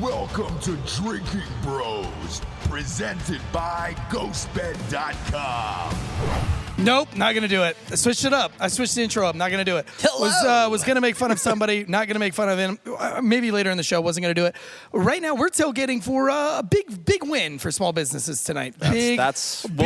Welcome to Drinking Bros, presented by GhostBed.com. Nope, not gonna do it. I switched it up. I switched the intro up. Not gonna do it. Hello. Was gonna make fun of somebody. Not gonna make fun of him. Maybe later in the show. Wasn't gonna do it. Right now, we're tailgating for a big win for small businesses tonight. We'll Big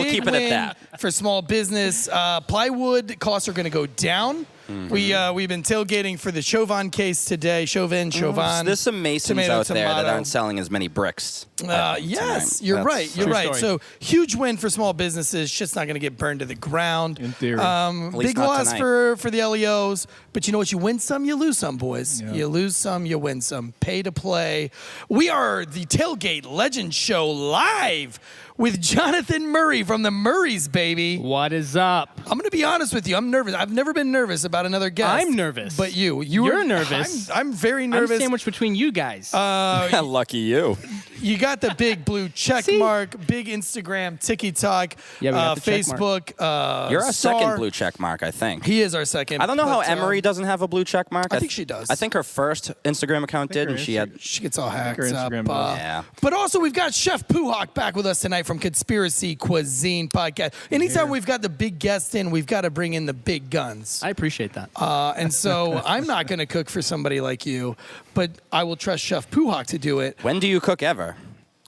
keep it at that. for small business. Plywood costs are gonna go down. Mm-hmm. We've been tailgating for the Chauvin case today. Chauvin. There's some masons tomato, out there that tomato. aren't selling as many bricks. Yes, tonight. you're That's right. You're true right. story. So huge win for small businesses. Shit's not going to get burned to the ground. In theory. least Big not loss tonight. for the LEOs. But you know what? You win some, you lose some, boys. Yeah. You lose some, you win some. Pay to play. We are the Tailgate Legend Show live with Jonathan Murray from the Murrays, baby. What is up? I'm going to be honest with you. I'm nervous. I've never been nervous about another guest. I'm nervous. But you're nervous. I'm very nervous. I'm sandwiched between you guys. Lucky you. You got the big blue check mark, big Instagram, TikTok, Yeah, we got the check Facebook. You're our Star. second blue check mark, I think. He is our second. I don't know how but, Emery doesn't have a blue check mark. I think she does. I think her first Instagram account did, her and she had. She gets all hacked her up. Instagram does. Yeah. But also, we've got Chef Puhawk back with us tonight from Conspiracy Cuisine Podcast. Anytime we've got the big guest in, we've got to bring in the big guns. I appreciate that. And so I'm not going to cook for somebody like you, but I will trust Chef Puhawk to do it. When do you cook ever?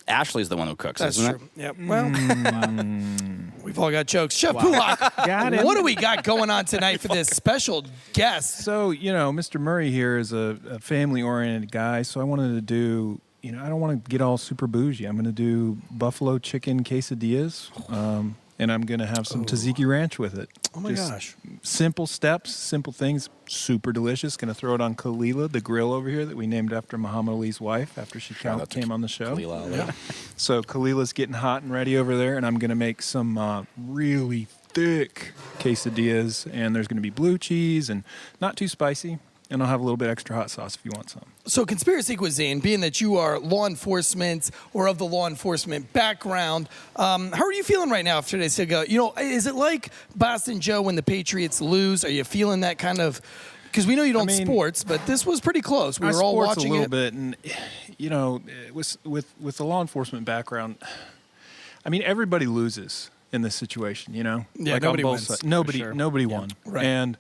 Ashley's the one who cooks, That's isn't true. Yep. Well, we've all got jokes. Chef Puhawk, Got it. what do we got going on tonight for this special guest? So, Mr. Murray here is a family-oriented guy, so I wanted to do, I don't want to get all super bougie. I'm going to do buffalo chicken quesadillas, and I'm going to have some tzatziki ranch with it. Oh, my gosh. Simple steps, simple things, super delicious. Going to throw it on Kalila, the grill over here that we named after Muhammad Ali's wife after she came on the show. Kalila Ali. Yeah. So Kalila's getting hot and ready over there, and I'm going to make some really thick quesadillas, and there's going to be blue cheese and not too spicy, and I'll have a little bit extra hot sauce if you want some. So Conspiracy Cuisine, being that you are law enforcement or of the law enforcement background, how are you feeling right now after today's go? Is it like Boston Joe when the Patriots lose? Are you feeling that kind of? Because we know you don't sports, but this was pretty close. We were all watching a little it. bit, and with the law enforcement background, I mean everybody loses in this situation. Yeah, like nobody on both wins, sides. for Nobody sure. won, Right. and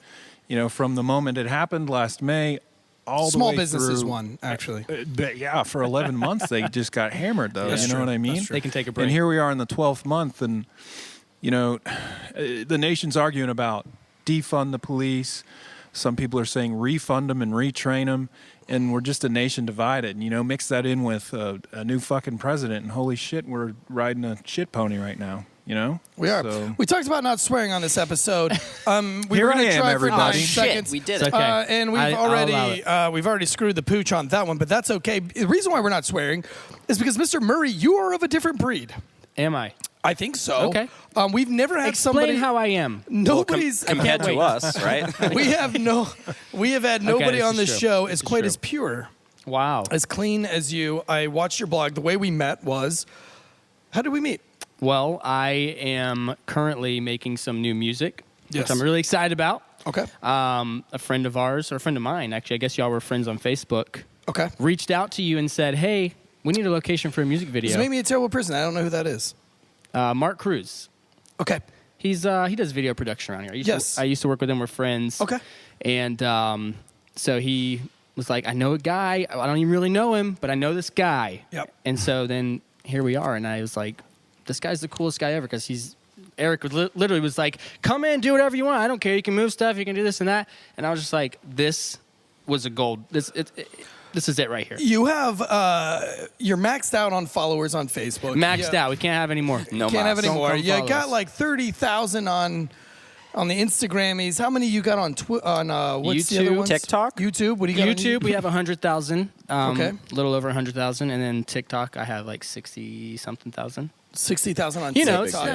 from the moment it happened last May, all Small the way businesses through, won, actually. But yeah, for 11 months they just got hammered, though. That's you know true. what I mean? That's true. They can take a break. And here we are in the 12th month, and the nation's arguing about defund the police. Some people are saying refund them and retrain them, and we're just a nation divided. And, mix that in with a new fucking president, and holy shit, we're riding a shit pony right now. We are. So- We talked about not swearing on this episode. We Here were I going to am, try everybody. for 9 Shit, seconds. we did It's it. okay. And we've already screwed the pooch on that one, but that's okay. The reason why we're not swearing is because Mr. Murray, you are of a different breed. Am I? I think so. Okay. We've never had Explain somebody. how I am. Nobody's compared to wait. us, right? We have had nobody this on is this true. show This as is quite true. as pure, Wow. as clean as you. I watched your blog. The way we met was, how did we meet? Well, I am currently making some new music, Yes. which I'm really excited about. Okay. A friend of ours, or a friend of mine, actually, I guess y'all were friends on Facebook, Okay. reached out to you and said, hey, we need a location for a music video. This made me a terrible person. I don't know who that is. Mark Cruz. Okay. He does video production around here. Yes. I used to work with him. We're friends. Okay. And so he was like, I know a guy. I don't even really know him, but I know this guy. Yep. And so then here we are. And I was like, this guy's the coolest guy ever because Eric literally was like, come in, do whatever you want. I don't care. You can move stuff. You can do this and that. And I was just like, this was a gold. This is it right here. You have you're maxed out on followers on Facebook. Maxed out. We can't have any more. No Can't have mas. any more. come You follow got us. like 30,000 on the Instagrammies. How many you got on what's the other YouTube, ones? TikTok? YouTube. What do you got? on YouTube, we have 100,000. Okay. A little over 100,000. And then TikTok, I have like 60-something thousand. 60,000 on You know, TikTok.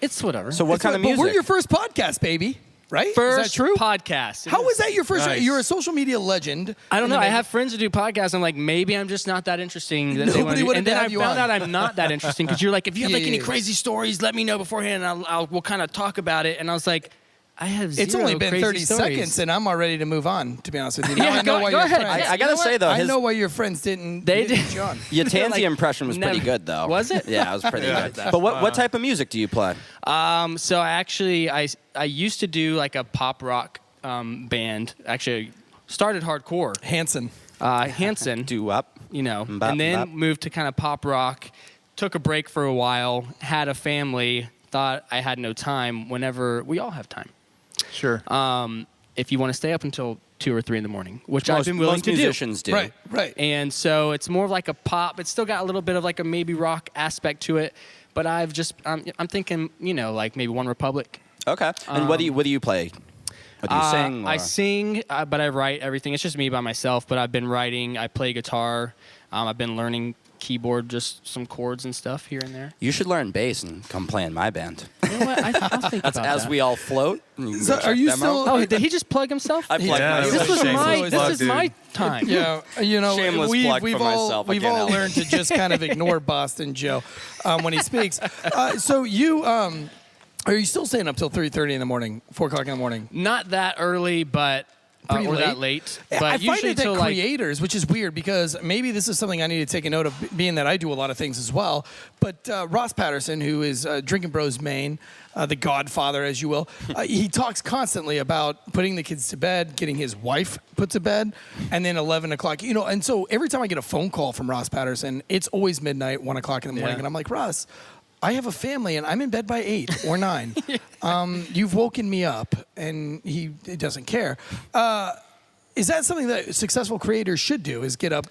it's whatever. So what kind of But music? we're your first podcast, baby. Right? First is that true? podcast. How is that your first? Nice. You're a social media legend. I don't know. And I then- have friends who do podcasts. I'm like, maybe I'm just not that interesting. That they Nobody wanna do- wanted and to then I have you found on. out I'm not that interesting because you're like, if you have like Yeah, any yeah. crazy stories, let me know beforehand, and we'll kind of talk about it. And I was like, I have It's zero only been crazy 30 stories. seconds, and I'm already to move on, to be honest with you. Now Yeah, I know why go your ahead. friends- I gotta say though, I his, know why your friends didn't. They didn't did. John. your Tansy Like, impression was pretty never- good though. Was it? Yeah, it was pretty Yeah. good. But what type of music do you play? So I used to do like a pop rock band. Actually, started hardcore. Hanson. Hanson, Do up. and Bop, then bop. moved to kind of pop rock. Took a break for a while. Had a family. Thought I had no time. Whenever we all have time. Sure. If you want to stay up until 2 or 3 in the morning, which I've been willing most to musicians do. Right. And so it's more of like a pop. It's still got a little bit of like a maybe rock aspect to it. But I'm thinking, like maybe One Republic. Okay. And what do you play? What do you sing? I or- sing, but I write everything. It's just me by myself, but I've been writing. I play guitar. I've been learning keyboard, just some chords and stuff here and there. You should learn bass and come play in my band. You know what? I'll think about As that. we all float. You can So go are check you them still? out. Oh, did he just plug himself? I plugged Yeah, myself. This was Shameless my. This is my time. Yeah, Shameless we've plug for all myself we've again, all Al. learned to just kind of ignore Boston Joe when he speaks. So you are you still staying up till 3:30 in the morning, 4 o'clock in the morning? Not that early, but Pretty or late? that late. But I find usually it that till like creators, which is weird because maybe this is something I need to take a note of, being that I do a lot of things as well. But Ross Patterson, who is Drinking Bros main, the godfather, as you will, he talks constantly about putting the kids to bed, getting his wife put to bed, and then 11 o'clock. And so every time I get a phone call from Ross Patterson, it's always midnight, 1 o'clock in the morning, Yeah. and I'm like, Ross, I have a family and I'm in bed by 8 or 9. You've woken me up, and he doesn't care. Is that something that successful creators should do? Is get up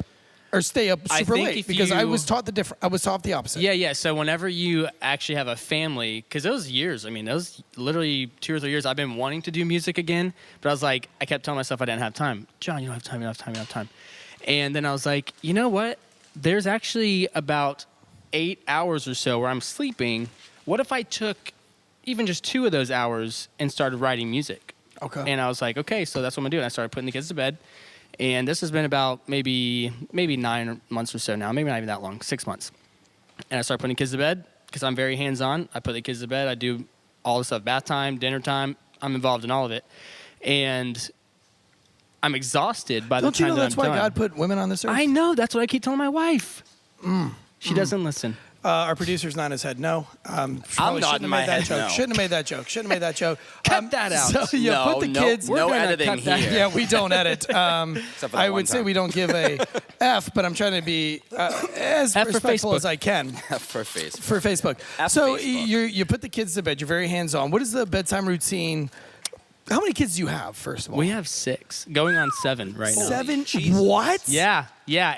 or stay up I super think late? if Because I you- was taught I was taught the opposite. Yeah. So whenever you actually have a family, because those years, those literally 2 or 3 years, I've been wanting to do music again, but I was like, I kept telling myself I didn't have time. John, you don't have time, you don't have time, you don't have time. And then I was like, you know what? There's actually about 8 hours or so where I'm sleeping. What if I took even just 2 of those hours and started writing music? Okay. And I was like, okay, so that's what I'm gonna do. And I started putting the kids to bed. And this has been about maybe 9 months or so now, maybe not even that long, 6 months. And I started putting kids to bed because I'm very hands-on. I put the kids to bed. I do all the stuff, bath time, dinner time. I'm involved in all of it. And I'm exhausted by the Don't you time know that that's I'm why done. God put women on this earth? I know. That's what I keep telling my wife. She doesn't listen. Our producer's nodding his head. No. Probably nodding shouldn't have my made that head joke. no. Shouldn't have made that joke. Shouldn't have made that joke. Cut that out. So you No, put the no, kids. no gonna editing cut that. here. Yeah, we don't edit. for that I one would say time. we don't give a F, but I'm trying to be as F for respectful Facebook. as I can. For face. For Facebook. F So Facebook. you put the kids to bed. You're very hands-on. What is the bedtime routine? How many kids do you have, first of all? We have 6, going on 7 right now. 7? Jesus. What? Yeah.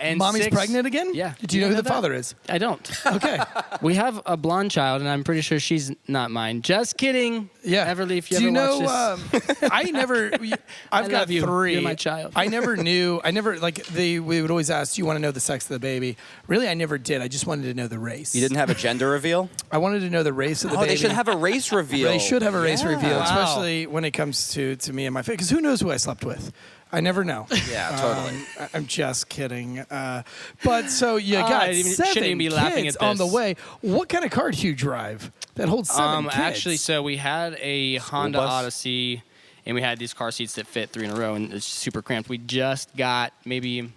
And Mommy's 6 pregnant again? Yeah. Do you know who the that? father is? I don't. Okay. We have a blonde child, and I'm pretty sure she's not mine. Just kidding. Yeah. Everly, if you Do ever you know? watch this. I've got love you. 3. You're my child. I never knew. We would always ask, "Do you want to know the sex of the baby?" Really, I never did. I just wanted to know the race. You didn't have a gender reveal? I wanted to know the race of the Oh, baby. they should have a race reveal. They should have a race Yeah. reveal, Wow. especially when it comes to me and my family. Because who knows who I slept with? I never know. Yeah, totally. I'm just kidding. But so you I got shouldn't 7 even be laughing kids at on the this. way. What kind of car do you drive that holds 7 kids? Actually, so we had a Honda bus? Odyssey, and we had these car seats that fit 3 in a row, and it's super cramped. We just got maybe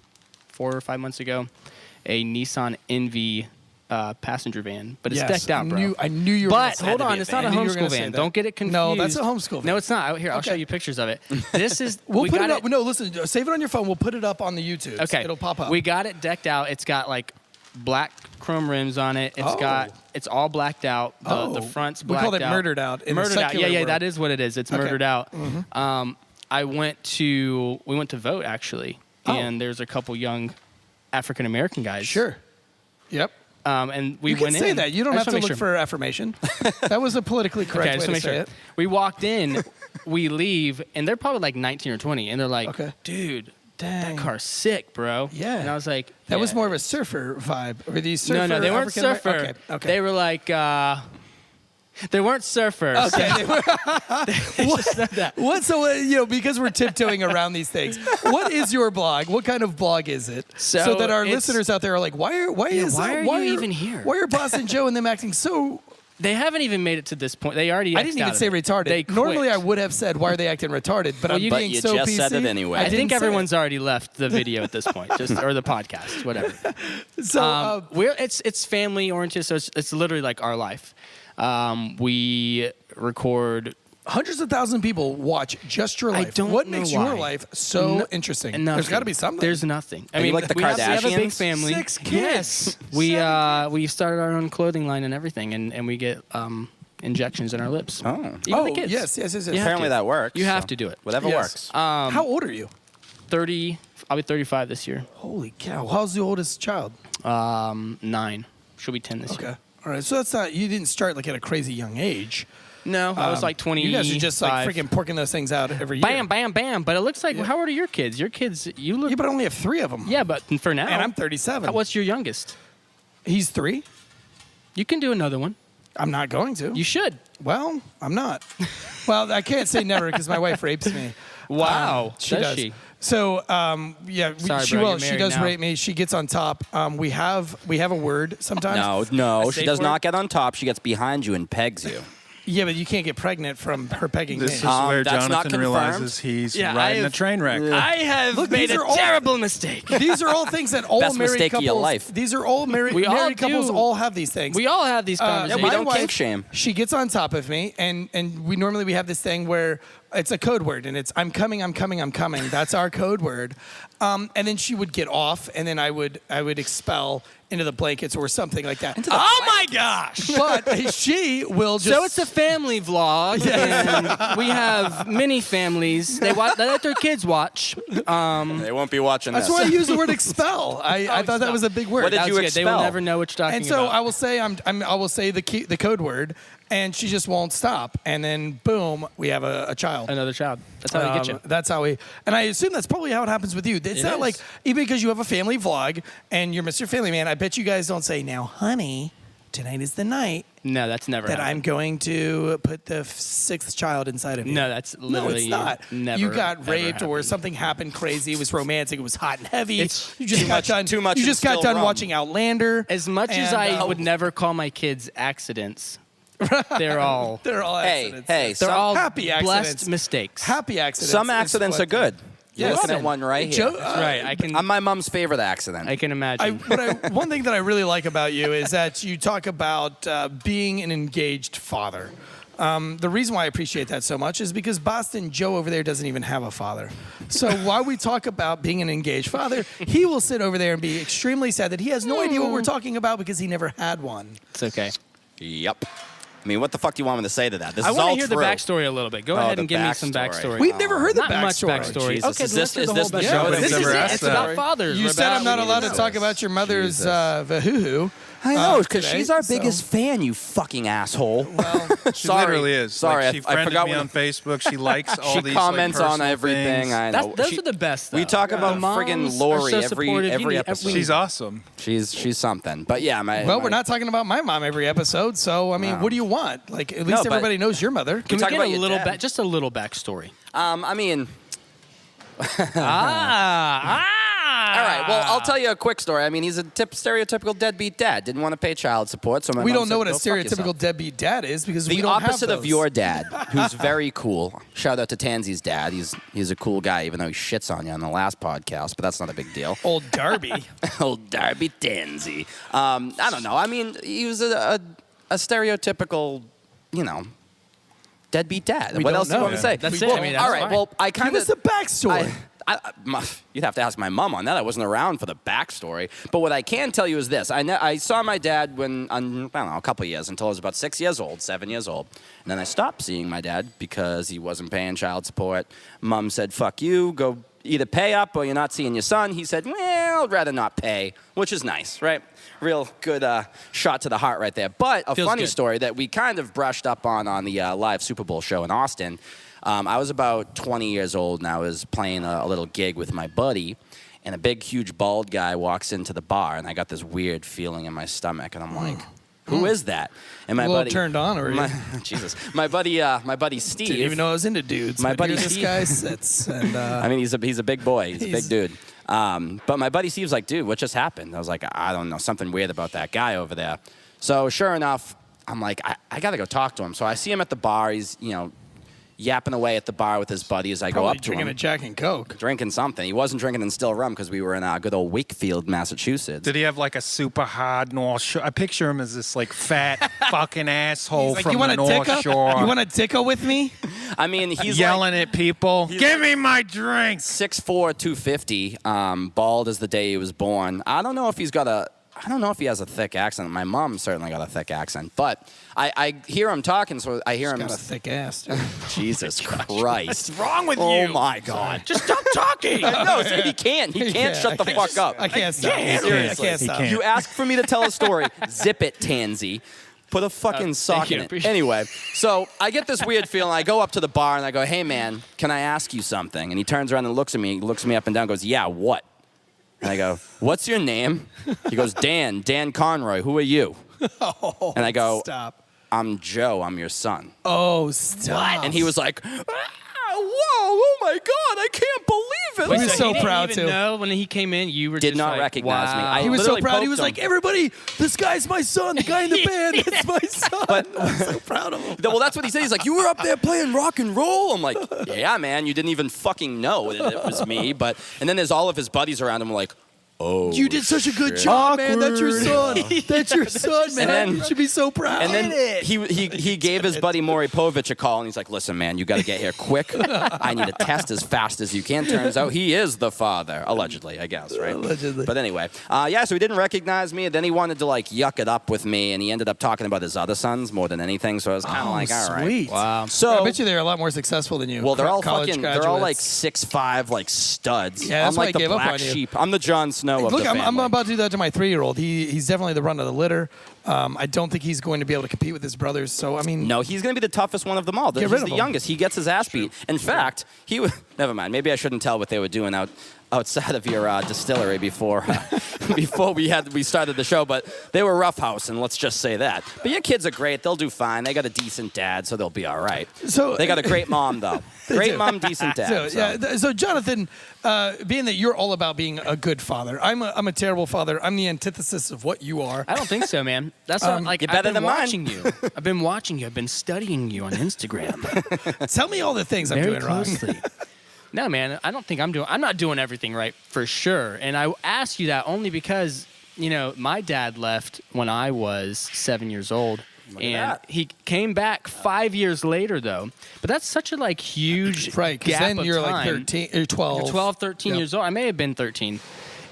4 or 5 months ago a Nissan Envy passenger van, but it's Yes, decked out, bro. I knew you were gonna But say hold that. on, it's not a I knew you were gonna homeschool say van. that. Don't get it confused. No, that's a homeschool van. No, it's not. Out here, I'll show Okay. you pictures of it. This is. We'll we put got it up. No, listen. Save it on your phone. We'll put it up on the YouTube. Okay, It'll pop up. We got it decked out. It's got like black chrome rims on it. Oh. It's all blacked out. The front's We blacked out. called it murdered out in the Murdered out. secular Yeah, world. that is what it is. It's Okay. murdered out. Mm-hmm. We went to vote actually, and there's a couple young African American guys. Sure. Yep. And we You can went say in. that. You don't I have just to wanna look make sure. for affirmation. That was a politically correct Okay, just way to to make say sure. it. We walked in, we leave, and they're probably like 19 or 20, and they're like, Okay. dude, Dang. that car's sick, bro. Yeah. And I was like, That was yeah. more of a surfer vibe. Or these surfer No, they weren't African- surfer. Okay. Okay. They were like, they weren't surfers. Okay. They were- Just said that. What? So because we're tiptoeing around these things. What is your blog? What kind of blog is it? So that our it's- listeners out there are like, why are why are you even here? Why are Boston Joe and them acting so They haven't even made it to this point. They already. I didn't even say retarded. They quit. Normally, I would have said, "Why are they acting retarded?" But I'm But being you so just PC. said it anyway. I didn't think say everyone's already left the video at this point, or the podcast, whatever. it. So It's family oriented, so it's literally like our life. We record. hundreds of thousands of people watch just your I life. don't What know makes why. your life so No- interesting? Nothing. There's got to be something. There's nothing. I Are you mean, like the we have a big Kardashians? family. 6 kids. Yes, we started our own clothing line and everything, and we get injections in our lips. Oh. Even the kids. yes. You have Apparently to. that works. You have so to do it. Whatever Yes. works. How old are you? 30. I'll be 35 this year. Holy cow! How's the oldest child? 9. She'll be 10 this year. Okay. All right. So that's not. You didn't start like at a crazy young age. No, I was like 20. You guys are just like freaking porking those things out every year. Bam, bam, bam. But it looks like, how old are your kids? Your kids, you look. Yeah, but I only have 3 of them. Yeah, but for now. And I'm 37. What's your youngest? He's 3. You can do another one. I'm not going to. You should. Well, I'm not. Well, I can't say never because my wife rapes me. Wow. She Does does. she? So, yeah, Sorry, she bro, will. you're She married does now. rape me. She gets on top. We have a word sometimes. No, A she safe does word? not get on top. She gets behind you and pegs you. Yeah, but you can't get pregnant from her pegging This is me. where that's not Jonathan confirmed. realizes he's Yeah, riding I a train wreck. I have Look, made these a are all- terrible mistake. These are all things that all Best married mistake of couples. your life. These are all married We all married couples. do. All have these things. We all have these Yeah, conversations. we My don't wife, kink shame. She gets on top of me, and we normally have this thing where it's a code word, and it's I'm coming, I'm coming, I'm coming. That's our code word. And then she would get off, and then I would expel into the blankets or something like that. Oh my gosh! But she will just. So it's a family vlog, and we have many families. They let their kids watch. They won't be watching That's this. why I use the word expel. I thought that was a big word. What did That you was good. They will expel? never know what you're talking And so about. I will say I will say the code word, and she just won't stop. And then boom, we have a child. Another child. That's how they get you. That's how we. And I assume that's probably how it happens with you. It's It not is. like even because you have a family vlog and you're Mr. Family Man. I bet you guys don't say, "Now, honey, tonight is the night No, that's never that happened. I'm going to put the 6th child inside of you." No, that's No, literally it's not. never. You got ever raped or happened. something happened crazy. It was romantic. It was hot and heavy. It's you just too got much- done. too much You and just got still done rum. watching Outlander. As much as And, I would never call my kids accidents, they're all They're all accidents. Hey, they're some, all happy accidents. blessed mistakes. Happy accidents. some is accidents what- are good. You're Yes. looking at one right here. Joe, That's right. I can. I'm my mom's favorite accident. I can imagine. One thing that I really like about you is that you talk about being an engaged father. The reason why I appreciate that so much is because Boston Joe over there doesn't even have a father. So while we talk about being an engaged father, he will sit over there and be extremely sad that he has no idea what we're talking about because he never had one. It's okay. Yep. I mean, what the fuck do you want me to say to that? This I is want all to hear the true. backstory a little bit. Go ahead the and give me some backstory. backstory. We've never heard the Not much backstory. backstory. Jesus, Okay, is let's do this the whole the backstory. show? Nobody's This is ever it. asked It's that. about fathers. You We're said I'm not we allowed need to to talk know about your mother's vahoo-hoo. I know, because today, she's our so- biggest fan, you fucking asshole. Well, She Sorry. literally is. Sorry, Like, she I friended forgot me when- on Facebook. She likes all She these comments like, on personal everything. things. I know. Those are the best. We though. talk about The moms friggin' are Lori so every supportive. every You need- episode. She's awesome. She's something. But yeah, well, we're not talking about my mom every episode, so I mean, No. what do you want? Like, at least but- everybody knows your mother. Can we talk get about a your little dad. just a little backstory? I mean, All all right. Well, I'll tell you a quick story. I mean, he's a stereotypical deadbeat dad. Didn't want to pay child support, so my We mom don't know said, what a "Go fuck yourself." stereotypical deadbeat dad is because we The don't opposite have of those. your dad, who's very cool. Shout out to Tansy's dad. He's a cool guy, even though he shits on you on the last podcast, but that's not a big deal. old Darby. Old Darby Tansy. I don't know. I mean, he was a stereotypical, deadbeat dad. We what don't else do you know. want to say? That's We it. I don't. mean, that's all right. fine. Well, I kind Give us the of. backstory. You'd have to ask my mom on that. I wasn't around for the backstory. But what I can tell you is this. I saw my dad when, I don't know, a couple of years, until I was about 6 years old, 7 years old. And then I stopped seeing my dad because he wasn't paying child support. Mom said, fuck you, go either pay up or you're not seeing your son. He said, well, I'd rather not pay, which is nice, right? Real good shot to the heart right there. But a Feels funny good. story that we kind of brushed up on the live Super Bowl show in Austin. I was about 20 years old, and I was playing a little gig with my buddy, and a big, huge, bald guy walks into the bar, and I got this weird feeling in my stomach, and I'm like, who is that? And my A little buddy turned on, or Jesus, my buddy Steve. didn't even know I was into dudes. My but buddy here this Steve- guy sits, and I mean, he's a big boy. He's a big dude. But my buddy Steve's like, dude, what just happened? I was like, I don't know, something weird about that guy over there. So sure enough, I'm like, I got to go talk to him. So I see him at the bar. He's, yapping away at the bar with his buddy as I go up to drinking him. a Jack and Coke. Drinking something. He wasn't drinking in still rum because we were in good old Wakefield, Massachusetts. Did he have like a super hard North Shore? I picture him as this like fat fucking asshole Like, from you the want North Shore. You want a ticka with me? I mean, he's yelling at people. Give me my drink. 6'4", 250, bald as the day he was born. I don't know if he has a thick accent. My mom certainly got a thick accent, but I hear him talking, so I hear him. Got a thick ass. Dude. Jesus Christ! What's wrong with you? Oh my God! Just stop talking. No, so he can't. He can't shut the fuck up. I can't stop. Seriously. I can't stop. can't. You ask for me to tell a story. Zip it, Tansy. Put a fucking sock you. in it. Appreciate it. Anyway, so I get this weird feeling. I go up to the bar and I go, "Hey man, can I ask you something?" And he turns around and looks at me. He looks me up and down. Goes, "Yeah, what?" And I go, "What's your name?" He goes, Dan Conroy. Who are you? Oh, And I go, stop. "I'm Joe. I'm your son." Oh, stop. And he was like, "Whoa, oh my God, I can't believe it." He was so he didn't proud, even too. know when he came in, you were Did just not like, recognize me. wow. I He was so literally proud. He poked was him. like, everybody, this guy's my son. The guy in the band, that's my son. I'm so proud of him. Well, that's what he said. He's like, "You were up there playing rock and roll." I'm like, "Yeah, man, you didn't even fucking know that it was me." And then there's all of his buddies around him like, "Oh, You did such a good job, man. That's your son. That's your son, man. then- You should be so proud. And then he gave his buddy Maury Povich a call, and he's like, "Listen, man, you got to get here quick. I need a test as fast as you can." Turns out he is the father, allegedly, I guess, right? Allegedly. But anyway, so he didn't recognize me, and then he wanted to like yuck it up with me, and he ended up talking about his other sons more than anything. So I was kind of like, "All right." sweet. Wow. So I bet you they're a lot more successful than you. well, they're all college fucking. They're all like graduates. 6'5", like studs. Yeah, that's I'm why like I the gave up black on you. sheep. I'm the Jon Snow of Look, the I'm family. about to do that to my 3-year-old. He's definitely the run of the litter. I don't think he's going to be able to compete with his brothers. So I mean, No, he's going to be the toughest one of them all. Get He's rid of the him. youngest. He gets his ass beat. In fact, he was. Never mind. Maybe I shouldn't tell what they were doing outside of your distillery before we started the show. But they were roughhouse, and let's just say that. But your kids are great. They'll do fine. They got a decent dad, so they'll be all right. So- they got a great mom, though. Great do. mom, decent dad. So Jonathan, being that you're all about being a good father, I'm a terrible father. I'm the antithesis of what you are. I don't think so, man. That's not like you're better I've been than mine. watching you. I've been watching you. I've been studying you on Instagram Tell me all the things I'm very doing wrong. closely. No, man, I don't think I'm not doing everything right for sure. And I ask you that only because, my dad left when I was 7 years old. And that. he came back 5 years later, though. But that's such a huge Right, because gap then of you're time. like 13 or 12. You're 12, 13 Yep. years old. I may have been 13.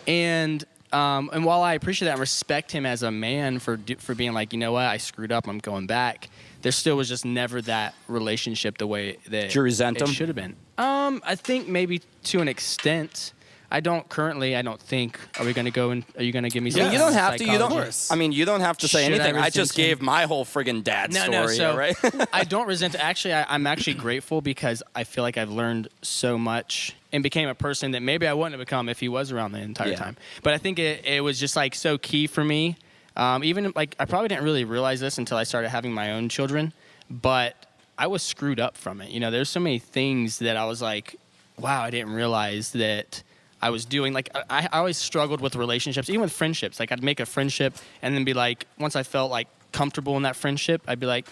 And while I appreciate that and respect him as a man for being like, you know what, I screwed up, I'm going back, there still was just never that relationship the way that Did you resent it him? should have been. I think maybe to an extent. I don't think. Are you going to give me some? Yeah, you don't have to. You don't. psychology? I mean, you don't have to say Should I anything. I just resent him? gave my whole friggin' dad story. No. So all right? I don't resent it. Actually, I'm actually grateful because I feel like I've learned so much and became a person that maybe I wouldn't have become if he was around the entire Yeah. time. But I think it was just so key for me. Even I probably didn't really realize this until I started having my own children, but I was screwed up from it. There's so many things that I was like, wow, I didn't realize that I was doing. I always struggled with relationships, even with friendships. I'd make a friendship and then be like, once I felt comfortable in that friendship, I'd be like,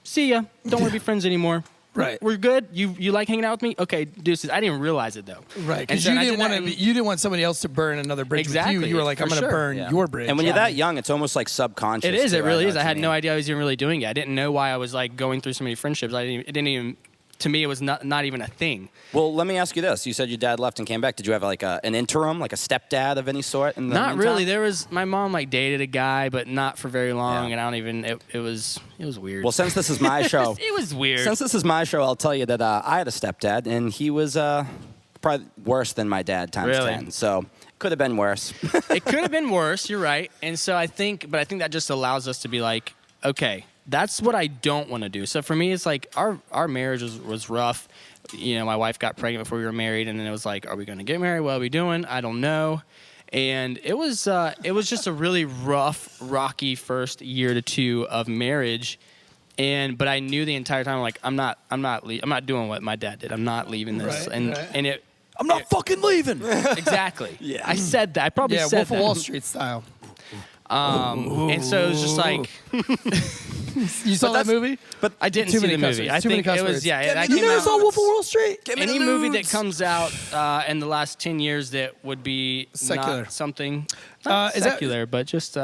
see ya. Don't want to be friends anymore. Right. We're good. You like hanging out with me? Okay, deuces. I didn't realize it though. Right, And because so you I didn't did that want and- to. You didn't want somebody else to burn another bridge with you. Exactly, You were like, I'm for going to sure. burn Yeah. your bridge. And when you're that young, it's almost like subconscious. It is. too. It really know is. what I you had no mean. idea I was even really doing it. I didn't know why I was going through so many friendships. It didn't even. To me, it was not even a thing. Well, let me ask you this: you said your dad left and came back. Did you have an interim, like a stepdad of any sort? In the Not meantime? really. There was my mom dated a guy, but not for very long, Yeah. and I don't even. It was weird. Well, since this is my show, it was weird. since this is my show, I'll tell you that I had a stepdad, and he was probably worse than my dad times Really? 10. So could have been worse. It could have been worse. You're right. And so I think that just allows us to be like, okay, that's what I don't want to do. So for me, it's our marriage was rough. My wife got pregnant before we were married, and then it was like, are we going to get married? What are we doing? I don't know. And it was just a really rough, rocky first year to two of marriage. But I knew the entire time, I'm not doing what my dad did. I'm not leaving this. Right. And it I'm not fucking leaving. exactly. Yeah. I said that. I probably Yeah, said Wolf that. of Wall Street style. And so it was just You saw that movie? But I didn't Too see many the cuss movie. words. I Too many think cuss it was words. that You came never out. saw Wolf of Wall Street? Any movie that comes out in the last 10 years that would be Secular. not something not is that- secular, but just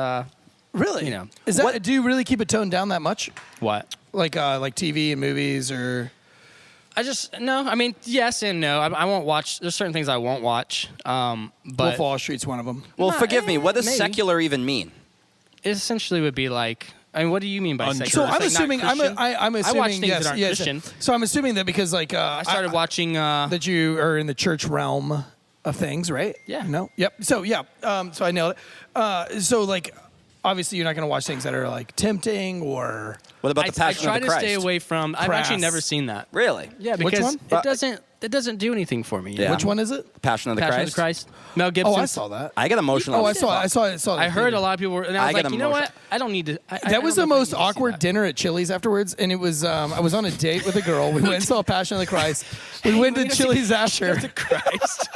Really? You know. Is that? Do you really keep it toned down that much? what? Like TV and movies, or No. I mean, yes and no. I won't watch. There's certain things I won't watch. Wolf But of Wall Street's one of them. Well, forgive me. What does maybe. secular even mean? it essentially would be like. I mean, what do you mean by Unchurched. secular? So I'm It's like not assuming. I'm Christian? assuming. I watch things yes, that aren't yes. Christian. So I'm assuming that because I started watching. that you are in the church realm of things, right? Yeah. No. Yep. So yeah. So I nailed it. So like, obviously, you're not going to watch things that are like tempting or. What about the I Passion try of the to Christ? stay away from. I've Crass. actually never seen that. Really? Yeah, Which because one? it doesn't do anything for me. you Yeah. know? Which one is it? Passion of the Passion Christ. of the Christ. Mel Gibson. Oh, I saw that. I get emotional. Oh, I saw it. I heard a lot of people were, and I was I like, get you know emotional. what? I don't need to. I That was don't the know if I most need to see awkward that. dinner at Chili's afterwards, and it was I was on a date with a girl. We went and saw Passion of the Christ. We went to Chili's after. Christ.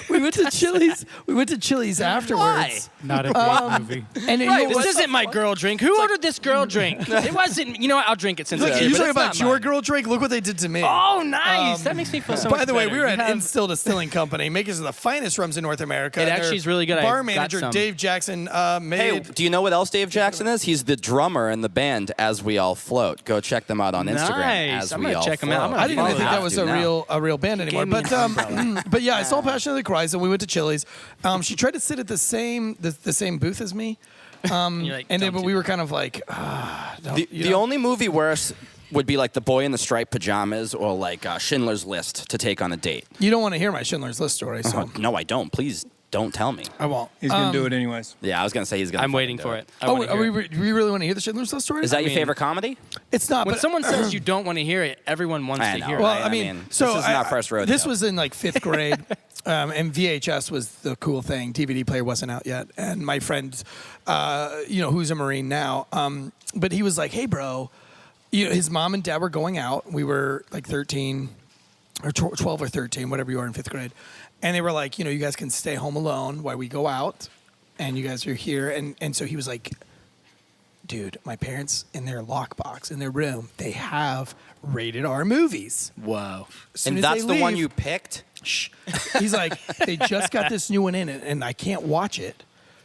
We went to Chili's. We went to Chili's afterwards. Not a great movie. And it Right, was, this isn't my girl drink. Who ordered this girl drink? It wasn't. You know what? I'll drink it since look, it's you here, but talking it's about not your mine. girl drink? Look what they did to me. Oh, nice. That makes me feel so much By the way, better. we were You at have- Instill Distilling Company, makers of the finest rums in North America. It and actually their is really good. I Bar got manager some. Dave Jackson Hey, made. do you know what else Dave Jackson is? He's the drummer in the band As We All Float. Go check them out on Instagram. Nice. As I'm We gonna All check 'em out. I'm Float. gonna I didn't even follow think You that was have to now. a real band anymore. gave me But an but yeah, I saw Passion of the Christ, and we went to Chili's. She tried to sit at the same booth as me, You're like, and then don't but do we were that. kind of like, The only movie worse would be like The Boy in the Striped Pajamas or like Schindler's List to take on a date. you don't want to hear my Schindler's List story, so No, I don't. Please don't tell me. I won't. He's gonna do it anyways. Yeah, I was gonna say he's gonna. I'm fucking waiting do for it. I Oh, wanna are hear we, it. do we really want to hear the Schindler's List story? Is that your mean- favorite comedy? It's not. When but, someone says you don't want to hear it, everyone wants I to know, hear right? Well, it. I mean, so this is not first rodeo. This was in like 5th grade, and VHS was the cool thing. DVD player wasn't out yet, and my friend, who's a Marine now, but he was like, "Hey, bro," his mom and dad were going out. We were like 13 or 12 or 13, whatever you are in 5th grade, and they were like, you guys can stay home alone while we go out, and you guys are here, and so he was like, dude, my parents in their lockbox in their room, they have rated R movies. Whoa. As soon And as that's they the one leave- you picked? Shh. He's like, they just got this new one in it, and I can't watch it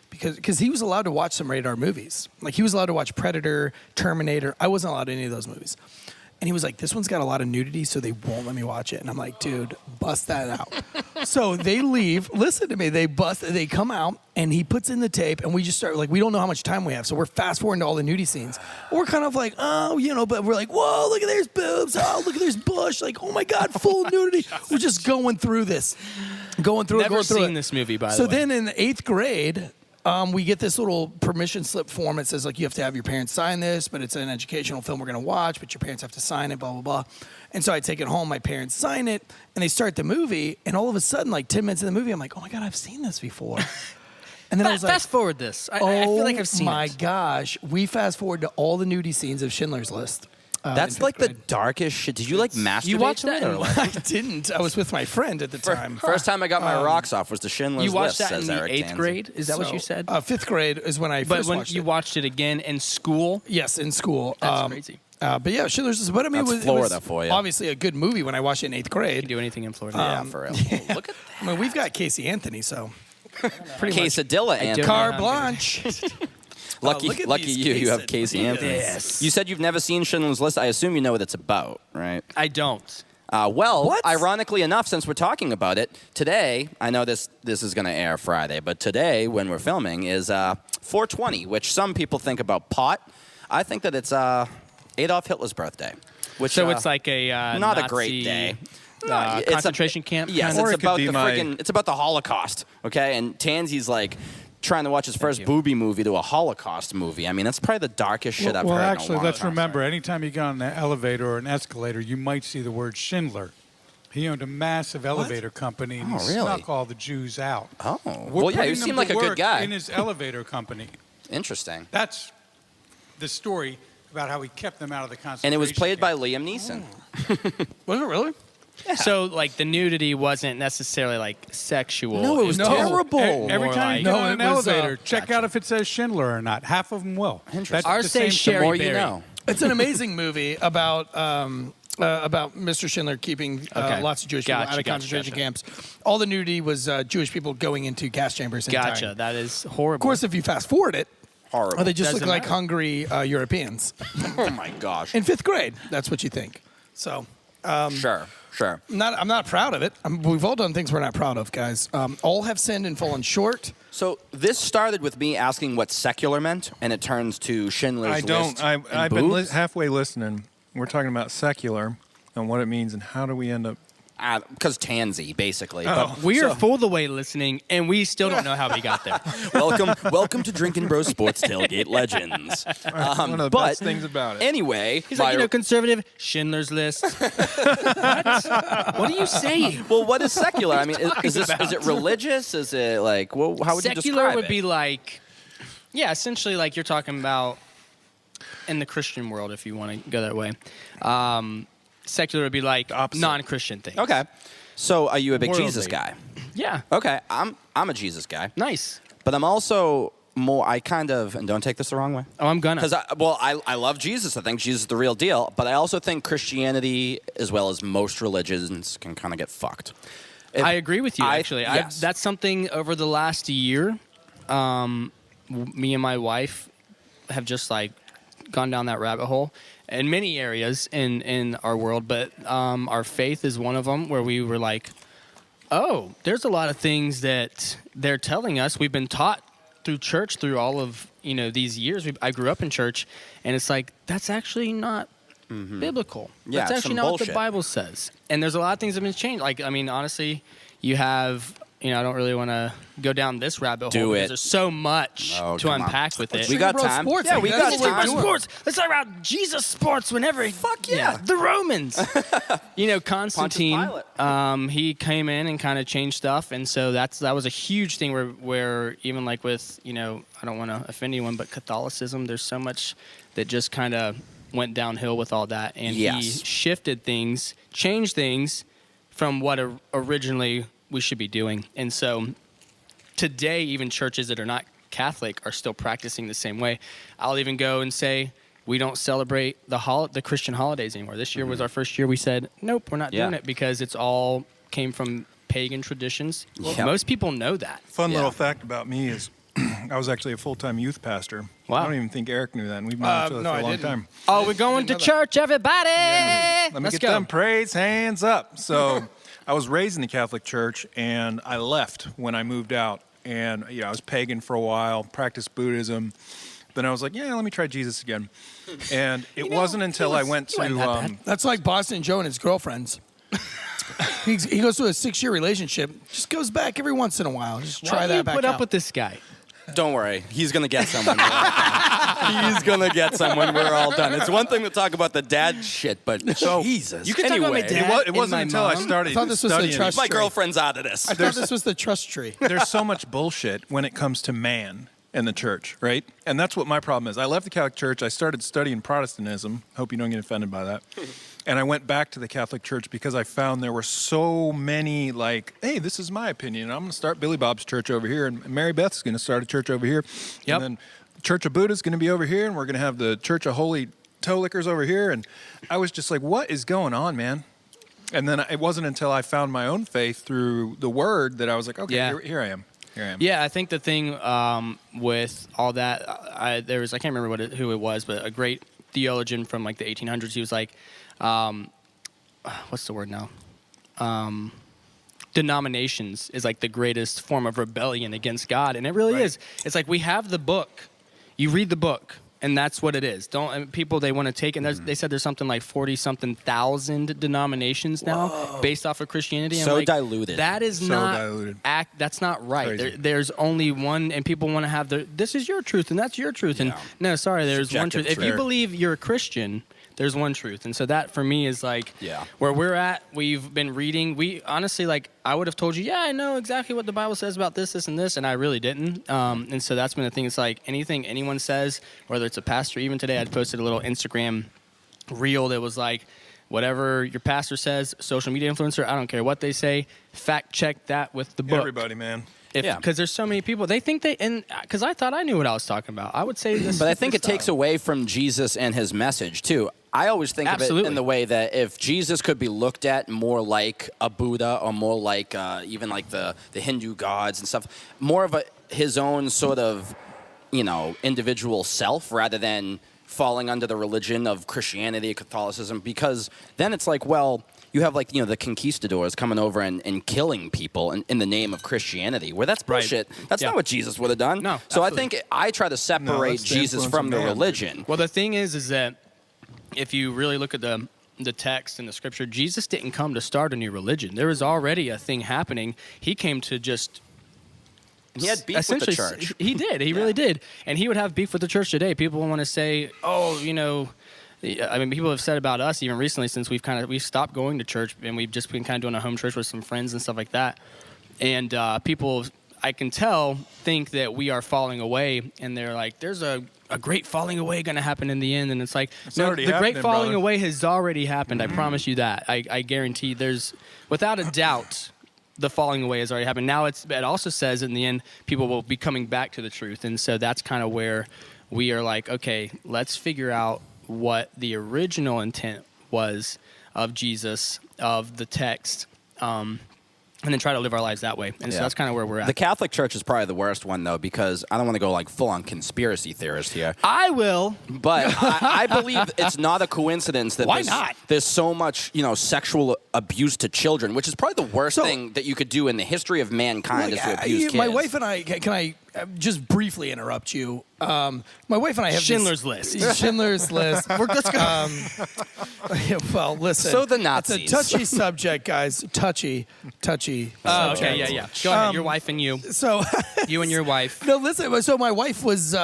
because he was allowed to watch some rated R movies. Like he was allowed to watch Predator, Terminator. I wasn't allowed any of those movies. And he was like, this one's got a lot of nudity, so they won't let me watch it. And I'm like, dude, bust that out. So they leave. Listen to me. They come out, and he puts in the tape, and we just start, like, we don't know how much time we have. So we're fast forwarding to all the nudie scenes. We're kind of like, but we're like, whoa, look at there's boobs. Oh, look at there's bush. Like, oh my God, full nudity. We're just going through this. Going through Never it, going through seen it. this movie, by the So way. then in the 8th grade, we get this little permission slip form. It says, like, you have to have your parents sign this, but it's an educational film we're going to watch, but your parents have to sign it, blah, blah, blah. And so I take it home. My parents sign it, and they start the movie. And all of a sudden, like 10 minutes in the movie, I'm like, oh, my God, I've seen this before. And then I was like, Fast forward this. I feel like I've seen oh, my it. gosh. We fast forward to all the nudie scenes of Schindler's List. That's in like fifth the grade. darkest shit. Did you like masturbate You watched to that it or in- what? I didn't. I was with my friend at the time. First time I got my rocks off was the Schindler's You watched List, that in says the Eric 8th Tanzer. grade? Is that what you So, said? 5th grade is when I But first when watched you it. watched it again in school, Yes, in school. That's crazy. But yeah, Schindler's List. But I mean, That's it was Florida for you. obviously a good movie when I watched it in 8th you grade. can do anything in Florida. Yeah, for real. Look at I mean, we've got Casey Anthony, so pretty much. Quesadilla, Anthony. Carte blanche. Lucky, look at lucky these you. You have quesadillas. Casey Anthony. Yes. You said you've never seen Schindler's List. I assume you know what it's about, right? I don't. Well, What? ironically enough, since we're talking about it, today, I know this is going to air Friday, but today, when we're filming, is 420, which some people think about pot. I think that it's Adolf Hitler's birthday. Which, So it's like a not a Nazi, great day. It's a- concentration camp. Yes, kind of? Or it's it could about be the my- freaking. It's about the Holocaust. Okay, and Tansy's like trying to watch his first you. booby movie to a Holocaust movie. I mean, that's probably the darkest shit I've Well, heard. actually, in a long let's time. remember, anytime you get on an elevator or an escalator, you might see the word Schindler. He owned a massive elevator company, and Oh, he really? snuck all the Jews out. Oh, We're well, yeah, he putting them seemed to like a good work guy. in his elevator company. Interesting. That's the story about how he kept them out of the concentration And it was played by camp. Liam Neeson. Was it really? So like the nudity wasn't necessarily like sexual. No, it was No. terrible. Every More time you like- get on No, an it was, elevator, check out if it says Schindler or not. Half of them will. Interesting. That's Ours the say same Sherry The more you Berry. know. It's an amazing movie about Mr. Schindler keeping lots of Jewish people out of concentration camps. All the nudity was Jewish people going into gas chambers and Gotcha. dying. That is horrible. Of course, if you fast forward it, Horrible. they just Doesn't look like matter. hungry Europeans. Oh my gosh. In 5th grade, that's what you think. So, Sure. I'm not proud of it. We've all done things we're not proud of, guys. All have sinned and fallen short. So this started with me asking what secular meant, and it turns to Schindler's I don't. List. I've been halfway listening. We're talking about secular and what it means and how do we end up. Because Tansy, basically. Oh. We are full the way listening, and we still don't know how we got there. Welcome to Drinking Bros Sports Tailgate Legends. One of the best things about it. Anyway, He's like, conservative, Schindler's List. What? What are you saying? well, what is secular? I mean, is it religious? Is it like, well, how would you describe Secular would it? be like, yeah, essentially like you're talking about in the Christian world, if you want to go that way. Secular would be like non-Christian things. Okay. So are you a big Worldly. Jesus guy? Yeah. Okay, I'm a Jesus guy. Nice. But I'm also more, and don't take this the wrong way. Oh, I'm gonna. Because I love Jesus. I think Jesus is the real deal. But I also think Christianity, as well as most religions, can kind of get fucked. I agree with you, actually. Yes. That's something over the last year, me and my wife have just like gone down that rabbit hole in many areas in our world, but our faith is one of them where we were like, oh, there's a lot of things that they're telling us. We've been taught through church through all of these years. I grew up in church, and it's like that's actually not biblical. Yeah, That's actually some not what the bullshit. Bible says. And there's a lot of things that have been changed. Like, I mean, honestly, you have. I don't really want to go down this rabbit hole Do because it. there's so much Oh, to come on. unpack with it. We got Bro, time. sports, Yeah, like, we that's got what we're time. doing. Sports. Let's talk about Jesus sports whenever. Fuck yeah. The Romans. Constantine. Pilate. He came in and kind of changed stuff, and so that was a huge thing. Where even like with I don't want to offend anyone, but Catholicism, there's so much that just kind of went downhill with all that, and he Yes. shifted things, changed things from what originally we should be doing, and so. Today, even churches that are not Catholic are still practicing the same way. I'll even go and say we don't celebrate the Christian holidays anymore. This year was our first year we said, nope, we're not doing it because it's all came from pagan traditions. Yep. Most people know that. Fun Yeah. little fact about me is I was actually a full-time youth pastor. Wow. I don't even think Eric knew that, and we've known each other no, for I a long didn't. time. Oh, we're going to church, everybody. Let me Let's get go. them praise hands up. So I was raised in the Catholic Church, and I left when I moved out. And I was pagan for a while, practiced Buddhism. Then I was like, yeah, let me try Jesus again. And it wasn't until I went wasn't that to bad. That's like Boston Joe and his girlfriends. he goes through a 6-year relationship, just goes back every once in a while. Just try Why do that you back put out. up with this guy? Don't worry. He's going to get someone. He's going to get someone. We're all done. It's one thing to talk about the dad shit, but Jesus. You can talk about my Anyway, dad. it and wasn't my until I mom. started I thought this was the studying. trust My tree. girlfriend's out of this. I thought this was the trust tree. There's so much bullshit when it comes to man in the church, right? And that's what my problem is. I left the Catholic Church. I started studying Protestantism. Hope you don't get offended by that. And I went back to the Catholic Church because I found there were so many like, hey, this is my opinion. I'm going to start Billy Bob's church over here, and Mary Beth's going to start a church over here. Yep. And then Church of Buddha's going to be over here, and we're going to have the Church of Holy Toe Lickers over here. And I was just like, what is going on, man? And then it wasn't until I found my own faith through the Word that I was like, okay, Yeah. here I am. Here I am. Yeah, I think the thing with all that, I can't remember who it was, but a great theologian from like the 1800s. He was like, what's the word now? Denominations is like the greatest form of rebellion against God, and it really is. It's like we have the book, you read the book, and that's what it is. People they want to take, and they said there's something like 40-something thousand denominations now based off of Christianity. So like, diluted. That is So not diluted. That's not right. Crazy. There's only one, and people want to have this is your truth, and that's your truth. And Yeah. no, sorry, there's one Subjective truth. If you truth. believe you're a Christian, there's one truth. And so that for me is like Yeah. where we're at. We've been reading. We honestly, like, I would have told you, yeah, I know exactly what the Bible says about this, this, and this, and I really didn't. And so that's been the thing. It's like anything anyone says, whether it's a pastor, even today I posted a little Instagram reel that was like, whatever your pastor says, social media influencer, I don't care what they say, fact check that with the book. Everybody, man. Because there's so many people. They think because I thought I knew what I was talking about. I would say this. But I think it takes away from Jesus and his message, too. I always think of it in the way that if Jesus could be looked at more like a Buddha or more like even like the Hindu gods and stuff, more of his own sort of, individual self rather than falling under the religion of Christianity, Catholicism, because then it's like, well, you have the conquistadors coming over and killing people in the name of Christianity, where that's bullshit. Right. That's not what Jesus would have done. No, so absolutely. I think I try to separate Jesus from the religion. Well, the thing is that if you really look at the text and the scripture, Jesus didn't come to start a new religion. There was already a thing happening. He came to just... He had beef with the church. He did. He really did. And he would have beef with the church today. People want to say, people have said about us even recently since we've stopped going to church and we've just been kind of doing a home church with some friends and stuff like that. And people, I can tell, think that we are falling away, and they're like, there's a great falling away going to happen in the end. And it's like, no, the great falling away has already happened. I promise you that. I guarantee there's, without a doubt, the falling away has already happened. Now it also says in the end, people will be coming back to the truth. And so that's kind of where we are like, okay, let's figure out what the original intent was of Jesus, of the text, and then try to live our lives that way. And so that's kind of where we're at. The Catholic Church is probably the worst one, though, because I don't want to go full-on conspiracy theorist here. I will. But I believe it's not a coincidence that there's so much, sexual abuse to children, which is probably the worst thing that you could do in the history of mankind is to abuse kids. My wife and I, can I just briefly interrupt you? My wife and I have Schindler's List. Schindler's List. Let's go. Well, listen. So the Nazis. It's a touchy subject, guys. Touchy subject. Okay, yeah. Go ahead. Your wife and you. So you and your wife. No, listen. So my wife was,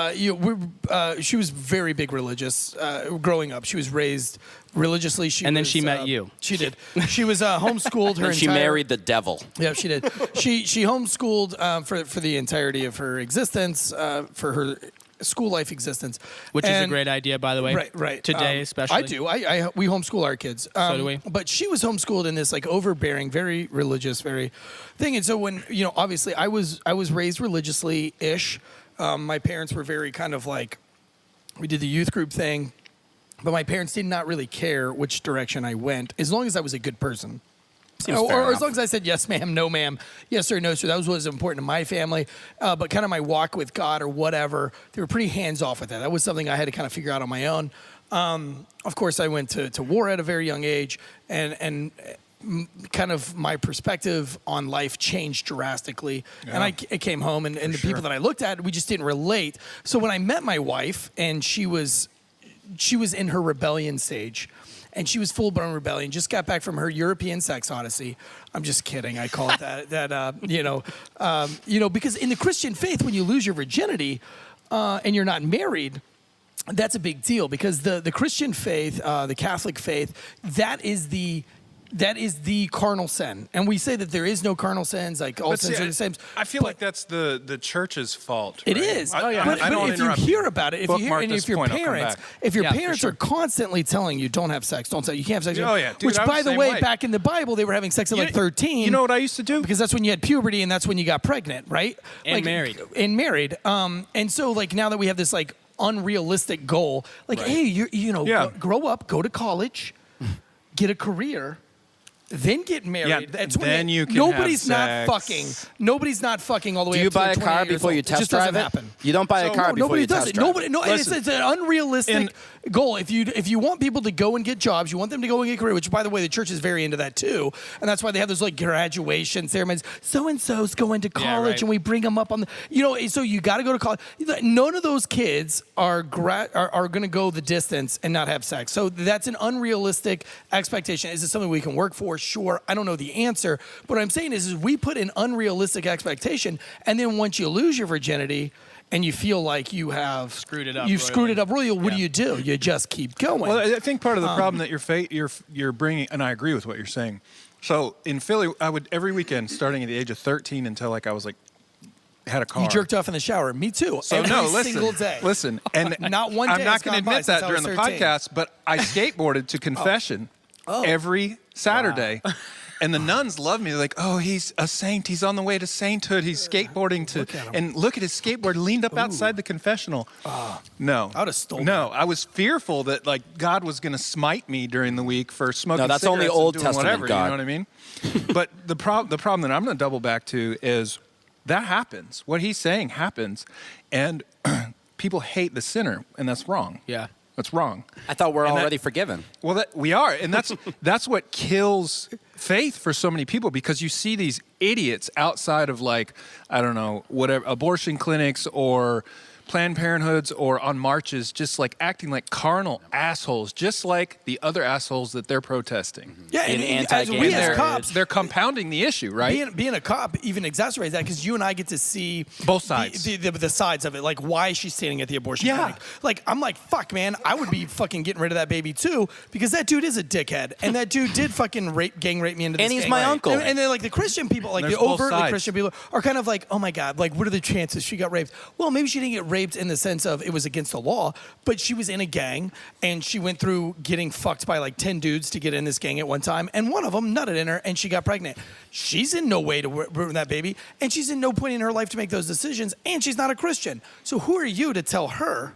she was very big religious growing up. She was raised religiously. Then she met you. She did. She was homeschooled her and she married the devil. Yeah, she did. She homeschooled for the entirety of her existence, for her school life existence, which is a great idea, by the way. Right. Today, especially. I do. We homeschool our kids. So do we. But she was homeschooled in this overbearing, very religious, very thing. And so when obviously I was raised religiously ish. My parents were very kind of we did the youth group thing, but my parents did not really care which direction I went, as long as I was a good person. Or as long as I said yes, ma'am, no, ma'am, yes, sir, no, sir. That was what was important to my family. But kind of my walk with God or whatever, they were pretty hands off with that. That was something I had to kind of figure out on my own. Of course, I went to war at a very young age, and kind of my perspective on life changed drastically. Yeah. And I came home, and the people that I looked at, we just didn't relate. So when I met my wife, and she was in her rebellion stage. And she was full-blown rebellion. Just got back from her European sex odyssey. I'm just kidding. I call it that. Because in the Christian faith, when you lose your virginity and you're not married, that's a big deal. Because the Christian faith, the Catholic faith, that is the carnal sin. And we say that there is no carnal sins, all sins are the same. I feel like that's the church's fault. It is. But if you hear about it, if your parents are constantly telling you don't have sex, you can't have sex. Oh, yeah. Dude, which, by the way, back in the Bible, they were having sex at 13. You know what I used to do? Because that's when you had puberty and that's when you got pregnant, right? And married. And so now that we have this unrealistic goal, hey, grow up, go to college, get a career, then get married. Yeah, that's then when you can nobody's have not sex. fucking. Nobody's not fucking all the way. Do you up to buy a car 28 years before you old. test It just drive doesn't it? happen. You don't buy a car before nobody you does test it. drive Nobody. No, it's an unrealistic goal. If you want people to go and get jobs, you want them to go and get a career. Which, by the way, the church is very into that too, and that's why they have those graduation ceremonies. So and so's going to college, and we bring them up on the. So you got to go to college. None of those kids are going to go the distance and not have sex. So that's an unrealistic expectation. Is it something we can work for? Sure. I don't know the answer. But what I'm saying is we put an unrealistic expectation, and then once you lose your virginity and you feel like you have screwed it up, royally, what do? You just keep going. Well, I think part of the problem that you're bringing, and I agree with what you're saying. So in Philly, I would every weekend, starting at the age of 13 until I was had a car. You jerked off in the shower. Me too. So every single day. Listen, and not one day. I'm not going to admit that during the 13. podcast, but I skateboarded to confession every Saturday. Wow. And the nuns love me. They're like, oh, he's a saint. He's on the way to sainthood. He's skateboarding to, and look at his skateboard leaned up outside the confessional. No. I would have stolen No, I was fearful that like God was going to smite me during the week for smoking No, that's only cigarettes and Old doing Testament whatever, God. you know what I mean? But the problem that I'm going to double back to is that happens. What he's saying happens. And people hate the sinner, and that's wrong. Yeah. That's wrong. I thought we're And that- already forgiven. Well, we are, and that's what kills faith for so many people, because you see these idiots outside of, like, I don't know, whatever, abortion clinics or Planned Parenthoods or on marches, just like acting like carnal assholes, just like the other assholes that they're protesting. Yeah, and In as anti-gay we as marriage. cops, They're compounding the issue, right? being a cop even exacerbates that, because you and I get to see Both sides. the sides of it, like why she's standing at the abortion Yeah. clinic. Like, I'm like, fuck, man, I would be fucking getting rid of that baby too, because that dude is a dickhead, and that dude did fucking gang rape me into this And he's gang. my uncle. And then like the Christian people, like There's the both overtly sides. Christian people, are kind of like, oh my god, like what are the chances she got raped? Well, maybe she didn't get raped in the sense of it was against the law, but she was in a gang and she went through getting fucked by like 10 dudes to get in this gang at one time, and one of them nutted in her and she got pregnant. She's in no way to ruin that baby, and she's in no point in her life to make those decisions, and she's not a Christian. So who are you to tell her,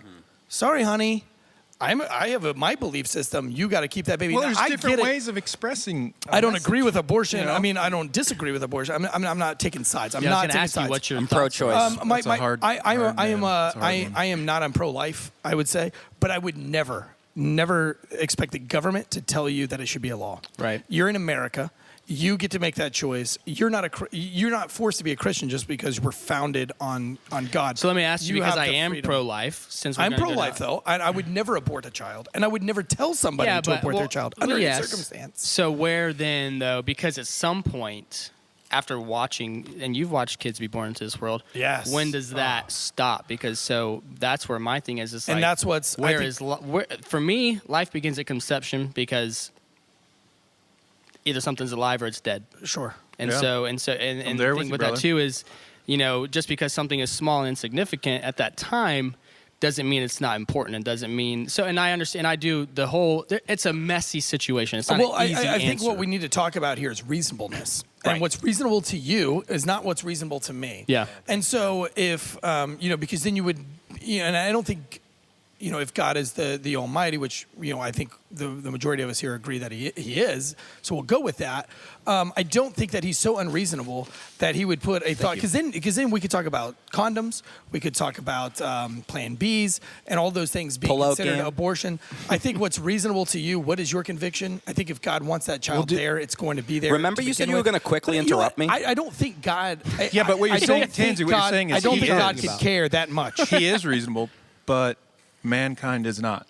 sorry, honey, I have my belief system. You got to keep that baby. Well, Now, there's I different get it. ways of expressing. a I don't message, agree with abortion. you know? I mean, I don't disagree with abortion. I'm not taking sides. I'm Yeah, I not was going to taking ask you sides. what your I'm thoughts are. pro-choice. That's a hard- hard man. It's a hard one. I am not. I'm pro-life, I would say, but I would never expect the government to tell you that it should be a law. Right. You're in America. You get to make that choice. You're not forced to be a Christian just because we're founded on God. So let me ask you, because have I the am freedom. pro-life. Since we're I'm gonna go pro-life down- though, and I would never abort a child, and I would never tell somebody to abort their child under any yes. circumstance. So where then, though? Because at some point, after watching, and you've watched kids be born into this world, Yes. when does that stop? Because so that's where my thing is. It's And like, that's what's- I where think- is where, for me, life begins at conception, because either something's alive or it's dead. Sure. And Yeah. and I'm the there thing with you, with brother. that too is, just because something is small and insignificant at that time doesn't mean it's not important. It doesn't mean so. And I understand. I do the whole. It's a messy situation. It's not Well, an easy I think answer. what we need to talk about here is reasonableness. Right. And what's reasonable to you is not what's reasonable to me. Yeah. And so if, because then you would, and I don't think, if God is the Almighty, which, I think the majority of us here agree that he is, so we'll go with that. I don't think that he's so unreasonable that he would put a thought, because then we could talk about condoms, we could talk about Plan Bs, and all those things being considered Polocan. abortion. I think what's reasonable to you, what is your conviction? I think if God wants that child there, it's going to be there. Remember to you said begin you were with. gonna quickly But you know interrupt what? me? I don't think God. Yeah, but what you're I don't saying, think Tansy, what you're God- saying is I don't he think God is. could care that much. He is reasonable, but mankind is not.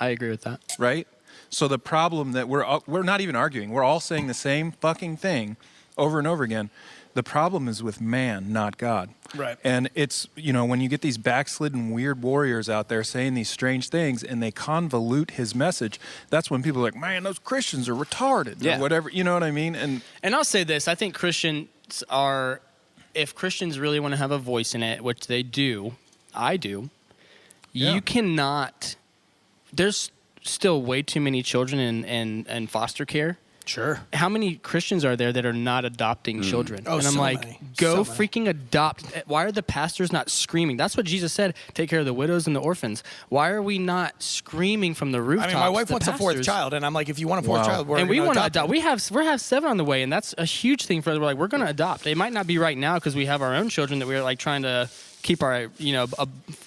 I agree with that. Right? So the problem that we're not even arguing. We're all saying the same fucking thing over and over again. The problem is with man, not God. Right. And it's, when you get these backslidden weird warriors out there saying these strange things and they convolute his message, that's when people are like, man, those Christians are retarded Yeah. or whatever. You know what I mean? And And I'll say this: I think Christians are, if Christians really want to have a voice in it, which they do, I do. Yeah. You cannot. There's still way too many children in foster care. Sure. How many Christians are there that are not adopting children? Oh, and I'm so like, many. go So many. freaking adopt. Why are the pastors not screaming? That's what Jesus said. Take care of the widows and the orphans. Why are we not screaming from the I rooftops? mean, my wife the wants a fourth pastors? child, and I'm like, if you want a fourth Wow. child, we're And we gonna want to adopt. adopt. We have 7 on the way, and that's a huge thing for us. We're like, we're going to adopt. It might not be right now because we have our own children that we're like trying to keep our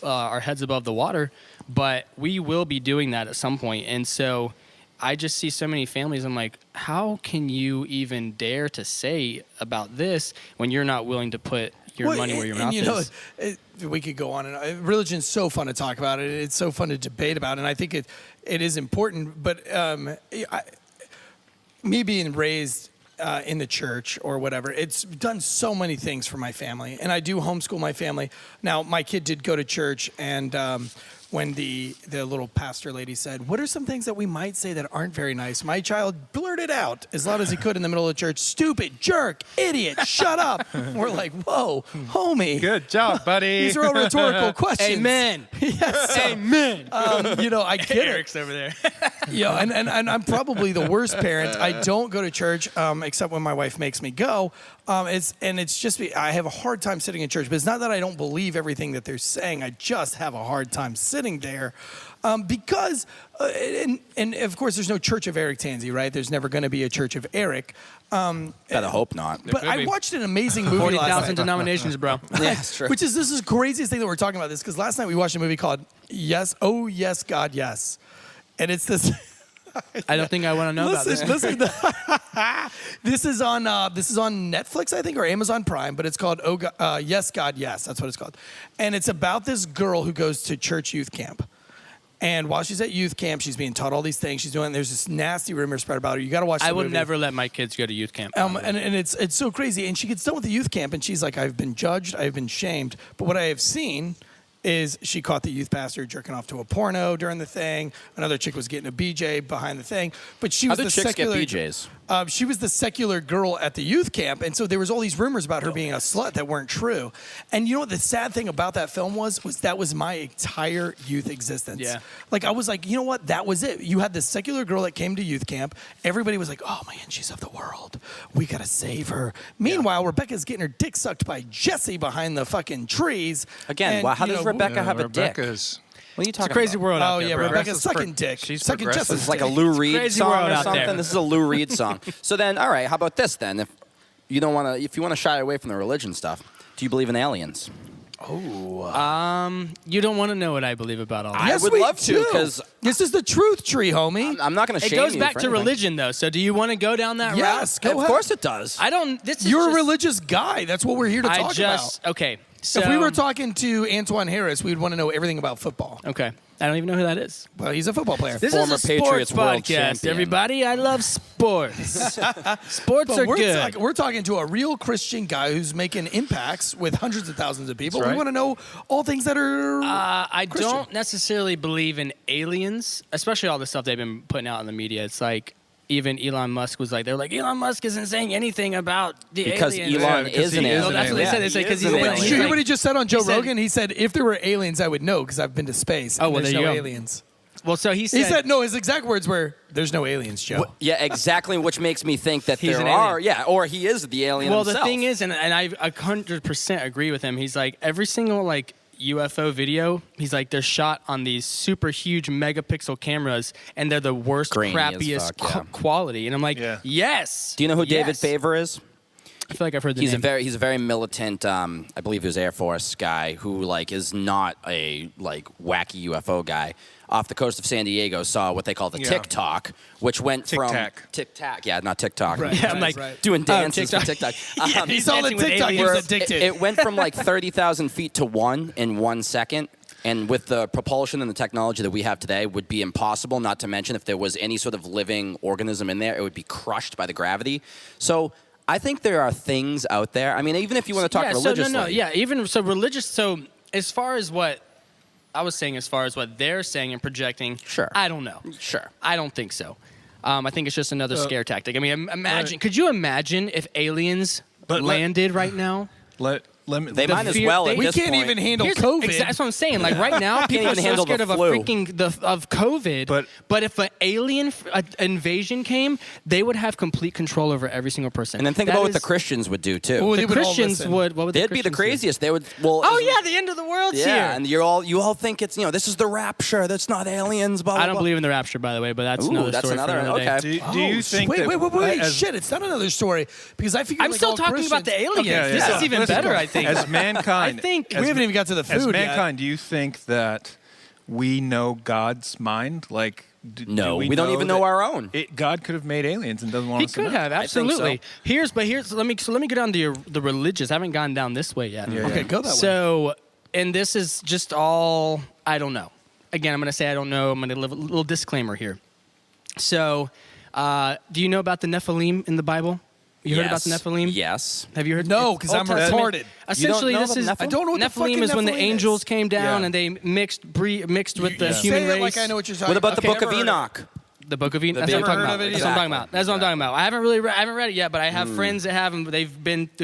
our heads above the water, but we will be doing that at some point. And so I just see so many families. I'm like, how can you even dare to say about this when you're not willing to put your Well, money where your and mouth you know, is? we could go on, and religion's so fun to talk about it. It's so fun to debate about, and I think it is important. But me being raised in the church or whatever, it's done so many things for my family, and I do homeschool my family. Now, my kid did go to church, and when the little pastor lady said, "What are some things that we might say that aren't very nice?" my child blurted out as loud as he could in the middle of church, "Stupid, jerk, idiot, shut up." We're like, "Whoa, homie." good job, buddy. These are all rhetorical questions. Amen. Amen. I get it. Eric's over there. And I'm probably the worst parent. I don't go to church except when my wife makes me go. It's just I have a hard time sitting in church, but it's not that I don't believe everything that they're saying. I just have a hard time sitting there because, and of course, there's no Church of Eric Tanzi, right? There's never going to be a Church of Eric. Better hope not. But I watched an amazing movie last 40,000 night. denominations, bro. Yeah, that's true. This is the craziest thing that we're talking about this because last night we watched a movie called Yes, Oh Yes, God Yes, and it's this. I don't think I want to know about this. Listen, this is on Netflix, I think, or Amazon Prime, but it's called Yes, God Yes. That's what it's called, and it's about this girl who goes to church youth camp. And while she's at youth camp, she's being taught all these things. She's doing. There's this nasty rumor spread about her. You got to watch. I would never let my kids go to youth camp. And it's so crazy. And she gets done with the youth camp, and she's like, "I've been judged. I've been shamed. But what I have seen is she caught the youth pastor jerking off to a porno during the thing. Another chick was getting a BJ behind the thing. But she was How the did chicks secular. get BJs? She was the secular girl at the youth camp, and so there was all these rumors about her being a slut that weren't true. And you know what the sad thing about that film was that was my entire youth existence. Yeah. Like I was like, you know what? That was it. You had this secular girl that came to youth camp. Everybody was like, oh man, she's of the world. We gotta save her. Meanwhile, Rebecca's getting her dick sucked by Jesse behind the fucking trees. Again, And, how does Rebecca have a dick? Rebecca's What are you It's talking a crazy about? world out Oh there, yeah, bro. Rebecca's sucking dick. she's sucking progressive. Jesse's It's like a dick. Lou Reed crazy song world or out there. something. This is a Lou Reed song. So then, all right, how about this then? If you don't want to, if you want to shy away from the religion stuff, do you believe in aliens? You don't want to know what I believe about all that. Yes, would we love to, do. 'cause- this is the truth tree, homie. I'm not going to It shame goes you back for to anything. religion, though. So do you want to go down that route? Yes, go Of ahead. course it does. I don't. This is You're a just, religious guy. That's what we're here to I talk just about. okay. So If we were talking to Antoine Harris, we'd want to know everything about football. okay, I don't even know who that is. Well, he's a football player. This Former is a sports Patriots world podcast, champion. everybody. I love sports. Sports But are we're, good. we're talking to a real Christian guy who's making impacts with hundreds of thousands of people. That's We right. want to know all things that are. I Christian. don't necessarily believe in aliens, especially all the stuff they've been putting out in the media. It's like even Elon Musk was like, they're like, Elon Musk isn't saying anything about the Because aliens. Elon because is he an is alien. an That's what they said. They said because he's an an Wait, alien. did you hear what he just said on Joe he said- Rogan? He said, if there were aliens, I would know because I've been to space. Oh, and well, there's there you no go. aliens. Well, so he said, He said, no, his exact words were, there's no aliens, Joe. Yeah, exactly, which makes me think that He's there an are. alien. Yeah, or he is the alien well, himself. the thing is, and I 100% agree with him. He's like, every single like UFO video, he's like, they're shot on these super huge megapixel cameras, and they're the worst, Grainy as crappiest fuck, yeah. quality. And I'm like, Yeah. yes. Do you know who David yes. Favor is? I feel like I've heard the He's name. a very militant. I believe he was Air Force guy who like is not a like wacky UFO guy. Off the coast of San Diego, saw what they call the Yeah. TikTok, which went from Tic-tac. Tic-tac. Yeah, not TikTok. Right. Yeah, I'm like, Doing dances for TikTok. TikTok. He saw the dancing with TikTok, he aliens. was addicted. It went from like 30,000 feet to 1 in 1 second. And with the propulsion and the technology that we have today, would be impossible. Not to mention, if there was any sort of living organism in there, it would be crushed by the gravity. So I think there are things out there. I mean, even if you want to talk religiously. Even so, religious. So as far as what I was saying, as far as what they're saying and projecting, Sure. I don't know. Sure. I don't think so. I think it's just another scare tactic. I mean, imagine. Could you imagine if aliens landed right now? let me. They might as well at we this can't point. even handle Here's- COVID. That's what I'm saying. Like right now, people are even so handle scared the of a flu. freaking of COVID. But if an alien invasion came, they would have complete control over every single person. And then think That about what the is- Christians would do too. Well, the they would all Christians listen. would. What would They'd be the Christians do? craziest. They would. Well. Oh yeah, the end of the world's Yeah, here. and you all think it's this is the rapture. That's not aliens. Blah, blah, I don't blah. believe in the rapture, by the way, but that's Ooh, another that's story. another- for another okay. day. Do you think wait, that wait, as, shit, it's not another story because I figured I'm like still all talking about the Christians- aliens. Okay, This yeah. is even Listen, better, I think. as mankind, I think- as We haven't even got to the As food yet. mankind, do you think that we know God's mind? Like, No, do we don't know even know that our own. God could have made aliens and doesn't want He us to could know. have, I think absolutely. so. Here's let me go down to the religious. I haven't gone down this way yet. Yeah, Okay, yeah. go that way. So, and this is just all I don't know. Again, I'm going to say I don't know. I'm going to leave a little disclaimer here. So, do you know about the Nephilim in the Bible? You heard about the Yes. Nephilim? Yes. Have you heard? No, it's 'cause Old I'm Testament. retarded. Essentially, know this the is Nephilim? I don't know what the fucking Nephilim is when the Nephilim angels is. came down Yeah. and they mixed with the You human say race. it like I know what you're talking What about the Okay, Book of never heard Enoch? The Book of Enoch. The That's what I'm Book talking of about. Enoch. That's what I'm talking about. That's what I'm talking about. I haven't read it yet, but I have Hmm. friends that have them.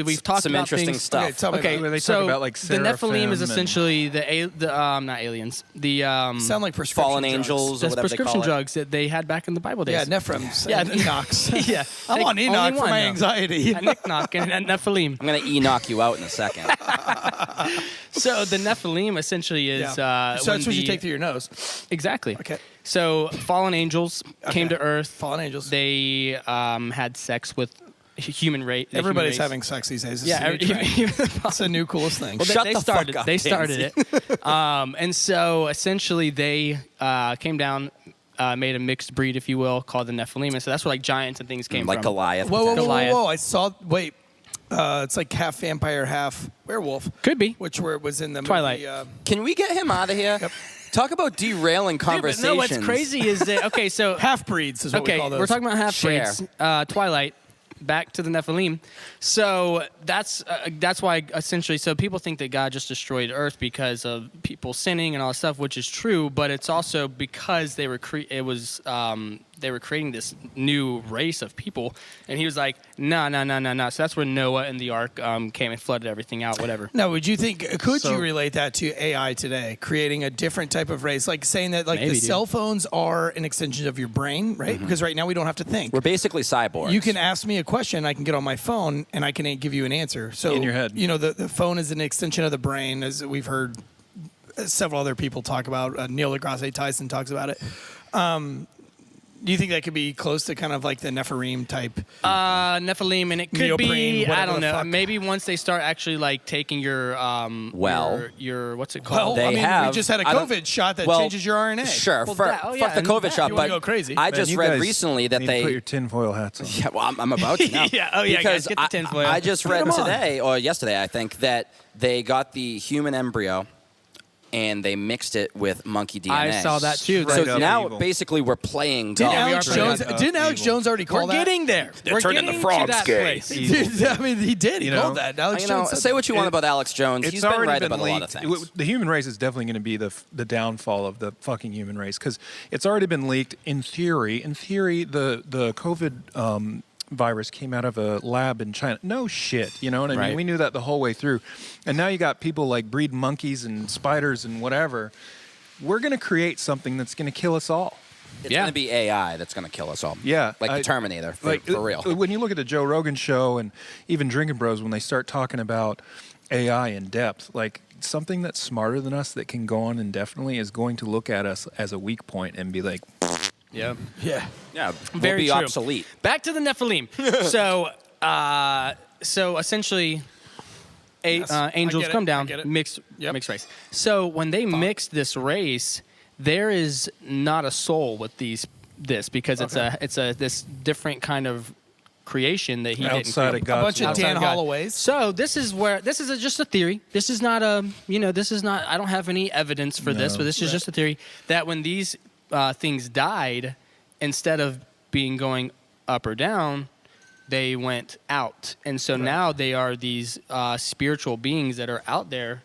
We've talked Some about interesting things. stuff. Okay, tell me Okay, about Where they so talk about, like, the Nephilim seraphim is and- essentially not aliens. The it. Sound like prescription Fallen drugs. angels or that's whatever they prescription call it. drugs that they had back in the Bible days. Yeah, Nephrims Yeah, and Enochs. yeah. I'm on Only Enoch for one, my though. anxiety. And Enoch and Nephilim. I'm gonna Enoch you out in a second. So the Nephilim essentially is. Yeah. So when that's what you the- take through your nose. Exactly. Okay. So fallen angels came to Earth. Fallen angels. They had sex with human race. Everybody's having sex these days. It's Yeah, a new trend. even It's the new coolest thing. Well, Shut they the started. fuck up, They started Tansy. it, and so essentially they came down, made a mixed breed, if you will, called the Nephilim, and so that's where like giants and things came Like from. Goliath. Whoa, whoa, whoa, Goliath. whoa, whoa! I saw. Wait, it's like half vampire, half werewolf. Could be. Which was in the Twilight. movie. Can we get him out of here? Yep. Talk about derailing Dude, but conversations. no, what's crazy is that okay, so half breeds is what we okay, call those. we're talking about half Share. breeds. Twilight. Back to the Nephilim. So that's why essentially. So people think that God just destroyed Earth because of people sinning and all that stuff, which is true. But it's also because they were they were creating this new race of people, and he was like, no. So that's when Noah and the ark came and flooded everything out. Whatever. Now, would you think? Could So- you relate that to AI today, creating a different type of race, like saying that like Maybe, the dude. cell phones are an extension of your brain, right? Because right now we don't have to think. We're basically cyborgs. You can ask me a question, I can get on my phone, and I can give you an answer. So In your head. You know, the phone is an extension of the brain, as we've heard several other people talk about. Neil deGrasse Tyson talks about it. Do you think that could be close to kind of like the Nephilim type? Nephilim, and it could Neoprene, be I whatever don't the know. fuck. Maybe once they start actually like taking your your what's it Well, called? They I mean, we have- just had a I don't- COVID shot that well, changes your RNA. Sure, Well, fuck yeah, the and COVID that- shot, you but wanna go crazy. I Man, just you read guys recently that need to they. put your tinfoil hats on. Yeah, well, I'm about to now. Yeah, oh, yeah, because guys, get the tinfoil. I just read them on. today, or yesterday, I think, that they got the human embryo and they mixed it with monkey DNA. I saw that too. Straight So up now, evil. basically, we're playing Didn't God. we Alex are Jones? pretty, Didn't Alex evil. Jones already call We're that? getting there. They're We're turning getting the frogs to that gay. place. Dude, I mean, he did. He You called know, that. Alex You Jones know, said say that. what you want about Alex Jones. It's He's been already right been about a lot of leaked. things. The human race is definitely going to be the downfall of the fucking human race because it's already been leaked. In theory, the COVID virus came out of a lab in China. No shit, you know what I mean? Right. We knew that the whole way through, and now you got people like breed monkeys and spiders and whatever. We're going to create something that's going to kill us all. It's Yeah. going to be AI that's going to kill us all. Yeah, Like I- the Terminator, for real. When you look at the Joe Rogan show and even Drinking Bros, when they start talking about AI in depth, like something that's smarter than us that can go on indefinitely is going to look at us as a weak point and be like, Yeah. Yeah. Yeah, we'll Very be true. obsolete. Back to the Nephilim. So essentially, Yes, I angels get it, come I down, get it. mixed Yep. race. So when they mixed this race, there is not a soul with this because it's a this different kind of creation that he didn't outside create. of God's A bunch of will. Outside Dan of God. Holloways. So this is just a theory. This is not this is not. I don't have any evidence for this, No. but this is just a theory that when these things died, instead of going up or down, they went out, and so now they are these spiritual beings that are out there.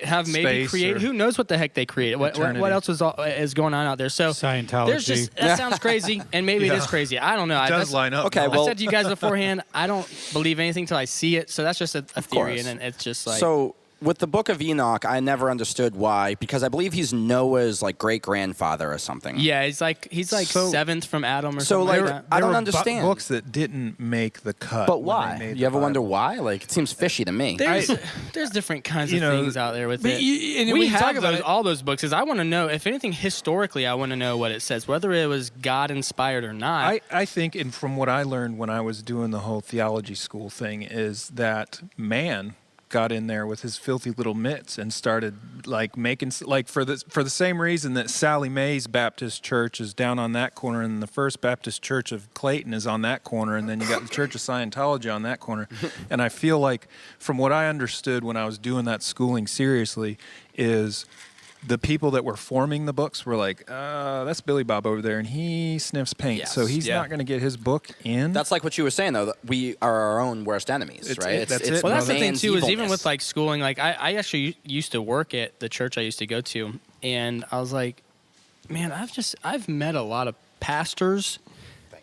Have maybe Space created. or Who knows what the heck they created? What eternity. else is going on out there? So Scientology. There's just that sounds crazy, and maybe it is crazy. I don't know. It does line up. Okay, though. well- I said to you guys beforehand, I don't believe anything till I see it. So that's just a theory, course. and then it's just like So with the Book of Enoch, I never understood why, because I believe he's Noah's like great grandfather or something. yeah, he's like So- seventh from Adam or So, something like, like that. I don't There were understand. books that didn't make the cut. But when why? they made You the ever wonder Bible. why? Like it seems fishy to me. There's different kinds you of know, things out there with but it. and when We you talk have about those, it- all those books. Because I want to know if anything historically. I want to know what it says, whether it was God inspired or not. I think, and from what I learned when I was doing the whole theology school thing, is that man got in there with his filthy little mitts and started like making like for the same reason that Sally Mae's Baptist Church is down on that corner and the First Baptist Church of Clayton is on that corner and then you got the Church of Scientology on that corner. And I feel like from what I understood when I was doing that schooling seriously is the people that were forming the books were like, that's Billy Bob over there, and he sniffs paint, Yes, so he's yeah. not going to get his book in. That's like what you were saying, though. That we are our own worst enemies, It's- right? that's it. Well, that's the thing man's too. Is even evilness. with like schooling, like I actually used to work at the church I used to go to, and I was like, Man, I've met a lot of pastors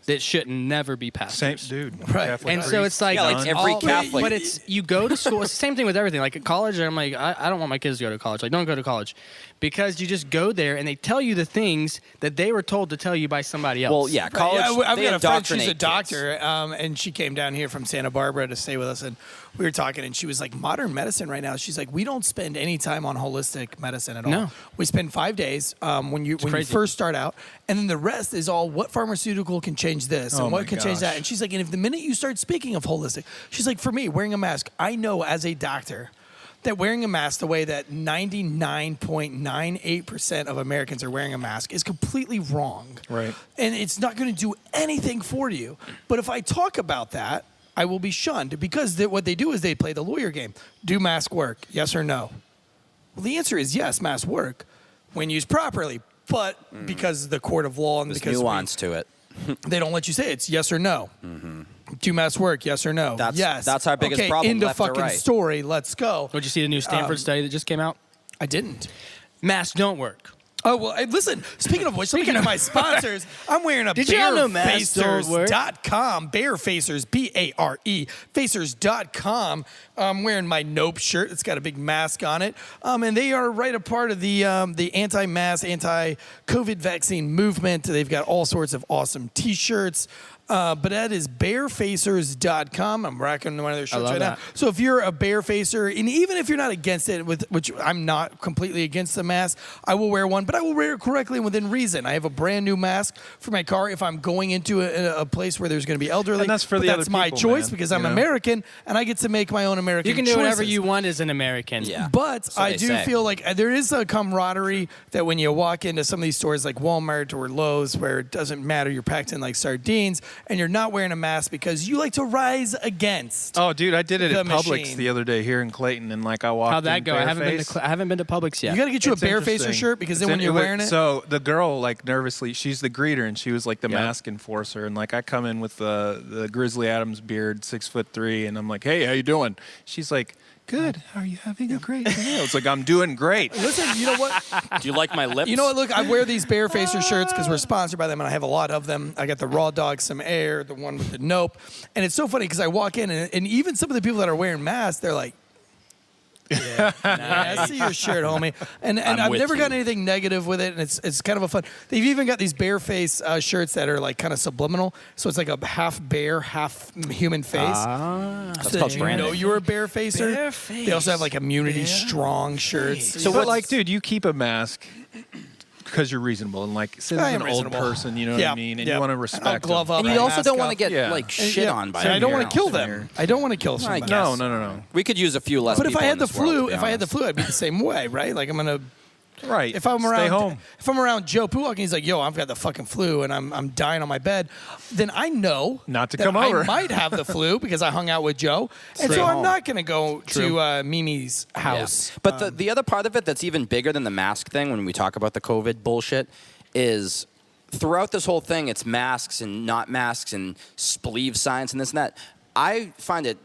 that should never be Same pastors. dude. Right. Catholic And so priest. it's like, Yeah, like every Catholic. but it's you go to school. It's the same thing with everything. Like at college, I'm like, I don't want my kids to go to college. Like, don't go to college, because you just go there and they tell you the things that they were told to tell you by somebody else. Well, yeah, college. Yeah, I've they got a friend, she's a indoctrinate doctor, and she came down here from Santa Barbara to stay with us, and we were talking, and she was like, modern medicine right now, she's like, we don't spend any time on holistic medicine at all. No. We spend 5 days when you crazy. first start out, and then the rest is all what pharmaceutical can change this Oh and what my can change that. gosh. And she's like, and if the minute you start speaking of holistic, she's like, for me, wearing a mask, I know as a doctor that wearing a mask the way that 99.98% of Americans are wearing a mask is completely wrong. Right. And it's not going to do anything for you. But if I talk about that, I will be shunned, because what they do is they play the lawyer game. Do masks work? Yes or no? Well, the answer is yes, masks work when used properly. But because the court of law and There's because nuance to it. they don't let you say it's yes or no. Do masks work? Yes or no? That's- yes. that's our biggest okay, problem, End of left or fucking right. story. Let's go. Did you see the new Stanford study that just came out? I didn't. Masks don't work. Oh, well, listen, speaking of which, speaking of my sponsors, I'm wearing a Did you all know masks don't work? barefacers.com, barefacers, B-A-R-E, facers.com. I'm wearing my Nope shirt. It's got a big mask on it. And they are right a part of the anti-mask, anti-COVID vaccine movement. They've got all sorts of awesome T-shirts. But that is barefacers.com. I'm rocking one of their shirts love right that. now. So if you're a barefacer, and even if you're not against it, which I'm not completely against the mask, I will wear one, but I will wear it correctly and within reason. I have a brand new mask for my car if I'm going into a place where there's going to be elderly. And that's for but the that's other my people, choice man, because I'm you know? American and I get to make my own American You can do whatever choices. you want as an American. Yeah. But So I they do say. feel like there is a camaraderie that when you walk into some of these stores like Walmart or Lowe's, where it doesn't matter, you're packed in like sardines and you're not wearing a mask because you like to rise against. Oh, dude, I did it The at Publix machine. the other day here in Clayton, and like I walked. How'd that in go? I haven't been barefaced. to I haven't been to Publix yet. You got to get you It's a barefacer interesting. shirt because then It's when you're wearing it. So the girl, like nervously, she's the greeter, and she was like the Yeah. mask enforcer, and like I come in with the Grizzly Adams beard, 6'3", and I'm like, hey, how you doing? She's like, good. How are you having a great day? I was like, I'm doing great. Listen, you know what? Do you like my lips? You know what? Look, I wear these barefacer shirts because we're sponsored by them, and I have a lot of them. I got the Raw Dog Some Air, the one with the Nope, and it's so funny because I walk in, and even some of the people that are wearing masks, they're like, "Yeah, I see your shirt, homie." And I've with never you. gotten anything negative with it, and it's kind of a fun. They've even got these bareface shirts that are like kind of subliminal, so it's like a half bear, half human face. That's So called that you branding. know you're a barefacer. Bareface. They also have like immunity strong shirts. So, but like, dude, you keep a mask because you're reasonable, and like, say I there's am an old reasonable. person, you know Yeah, what I mean, and yeah. you want to And respect I'll glove them. up. And you my also mask don't want to up. get Yeah. like And, shit yeah, on by and I don't anyone want to kill else. them. I don't want to kill somebody. No, no, no, no. We could use a few less. But if people I had in the this world, flu, to be if I had the honest. flu, I'd be the same way, right? Like I'm gonna. Right. If I'm Stay around, home. if I'm around Joe Pulak and he's like, "Yo, I've got the fucking flu and I'm dying on my bed," then I know Not to that come over. I might have the flu because I hung out with Joe, and Stay so I'm home. not gonna go to Mimi's house. Yeah. But the other part of it that's even bigger than the mask thing when we talk about the COVID bullshit is throughout this whole thing, it's masks and not masks and believe science and this and that. I find it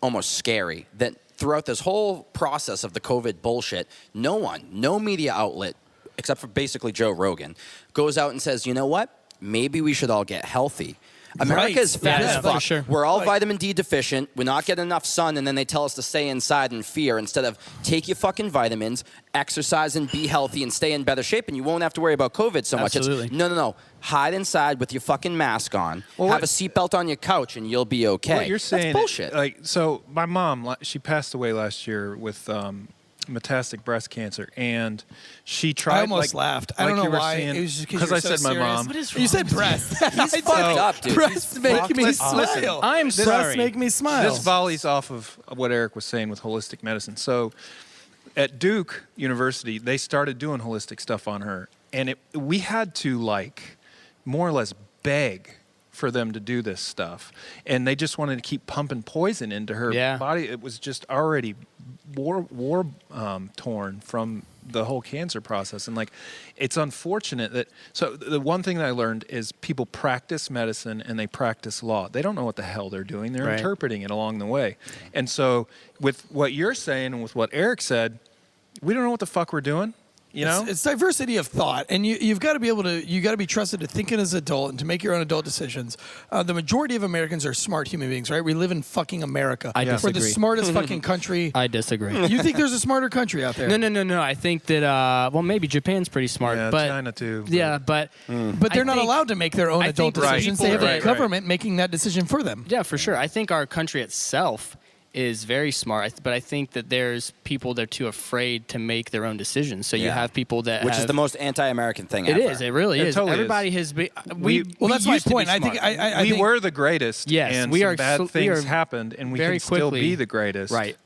almost scary that throughout this whole process of the COVID bullshit, no media outlet, except for basically Joe Rogan, goes out and says, you know what? Maybe we should all get healthy. America is fat Yeah, as for fuck. sure. We're all vitamin D deficient. We're not getting enough sun, and then they tell us to stay inside in fear instead of take your fucking vitamins, exercise, and be healthy and stay in better shape, and you won't have to worry about COVID so much. Absolutely. It's, no. Hide inside with your fucking mask on. Well, have what- a seatbelt on your couch, and you'll be okay. What you're saying, That's bullshit. Like, so my mom, she passed away last year with metastatic breast cancer, and she tried. I almost like, laughed. I like don't know you were why. saying- It was just because you're I so said my serious. mom. What is You wrong said with breast. He's fucked up, dude. Breasts make me Listen, smile. I'm Breasts sorry. make me smile. This volleys off of what Eric was saying with holistic medicine. So at Duke University, they started doing holistic stuff on her, and we had to like more or less beg for them to do this stuff, and they just wanted to keep pumping poison into her Yeah. body. It was just already war torn from the whole cancer process, and like it's unfortunate that. So the one thing that I learned is people practice medicine and they practice law. They don't know what the hell they're doing. They're Right. interpreting it along the way, and so with what you're saying and with what Eric said, we don't know what the fuck we're doing. You know, it's diversity of thought, and you've got to be able to. You got to be trusted to think as an adult and to make your own adult decisions. The majority of Americans are smart human beings, right? We live in fucking America. I We're the disagree. smartest fucking country. I disagree. You think there's a smarter country out there? No. I think that well, maybe Japan's pretty smart, yeah, but China too. yeah, but But they're I not think- allowed to make their own I adult think decisions. people- They have a right. government making that decision for them. yeah, for sure. I think our country itself is very smart, but I think that there's people that are too afraid to make their own decisions. So you Yeah. have people that Which is have- the most anti-American thing It ever. is. It really It is. totally Everybody is. has been. Well, that's my used to be point. I think smart. I we think, were the greatest. Yes, and we some are bad we things are happened, and we very can still quickly- be the greatest. right.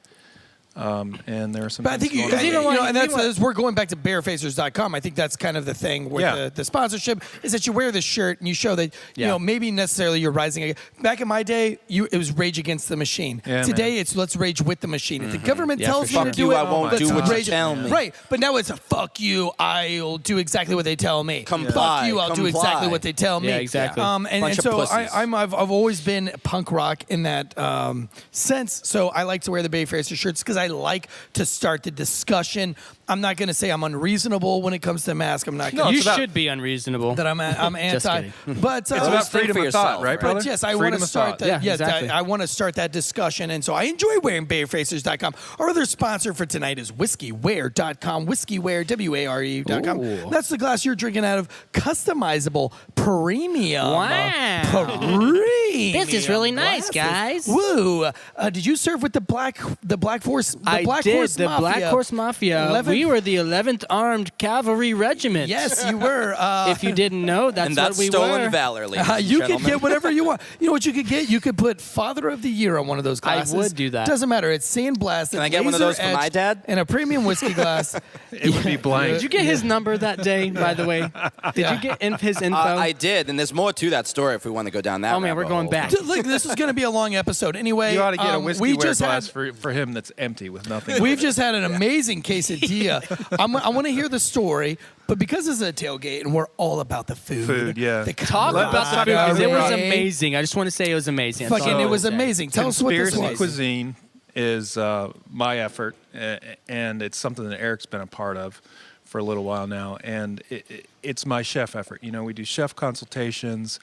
And there are some. But I think things you, going on. you know, and that's even as we're going back to barefacers.com. I think that's kind of the thing with Yeah. the sponsorship is that you wear this shirt and you show that you Yeah. know maybe necessarily you're rising. Back in my day, it was rage against the machine. Yeah, Today man. it's let's rage with the machine. If the government Yeah, tells for me sure. to do Fuck you, it, I won't let's do what you rage. tell me. Right, but now it's a fuck you. I'll do exactly what they tell me. Comply, Fuck you. I'll do exactly comply. what they tell me. Yeah, exactly. And Bunch of so pussies. I've always been punk rock in that sense. So I like to wear the Bayfacer shirts because I like to start the discussion. I'm not going to say I'm unreasonable when it comes to mask. I'm not No, going You it's about- should be unreasonable. that I'm Just anti. kidding. But It's Always about think freedom for of thought, yourself, right, right? brother? But yes, I Freedom want to of start thought. that. Yeah, exactly. I want to start that discussion, and so I enjoy wearing BayFacers.com. Our other sponsor for tonight is WhiskeyWare.com. WhiskeyWare, WARE.com. Ooh. That's the glass you're drinking out of. Customizable premium. Wow. Premium. This is really nice, glasses. guys. Woo! Did you serve with the Black Force? The I Black did. Horse The Mafia. Black Horse Mafia. 11th We were the 11th Armed Cavalry Regiment. Yes, you were. If you didn't know, that's, And that's what we stolen were. valor, ladies and you could gentlemen. get whatever you want. You know what you could get? You could put Father of the Year on one of those glasses. would do that. Doesn't matter. It's sandblasted. Can I get one of those for my laser-etched, dad? And a premium whiskey glass. It would be blank. Did you get his number that day, by the way? Did you get his info? I did, and there's more to that story if we want to go down that. Oh, man, we're rabbit going hole. back. Look, this is going to be a long episode. Anyway, You ought to get a whiskey we wear just glass had, for him that's empty with nothing. We've just had an amazing quesadilla. I want to hear the story, but because this is a tailgate and we're all about the food. Food, yeah. The Talk Let- let's about the talk food about 'cause it was camaraderie. amazing. I just want to say it was amazing. That's Fucking, all it I was wanna say. amazing. Tell us what this Conspiracy was. cuisine is my effort, and it's something that Eric's been a part of for a little while now, and it's my chef effort. You know, we do chef consultations,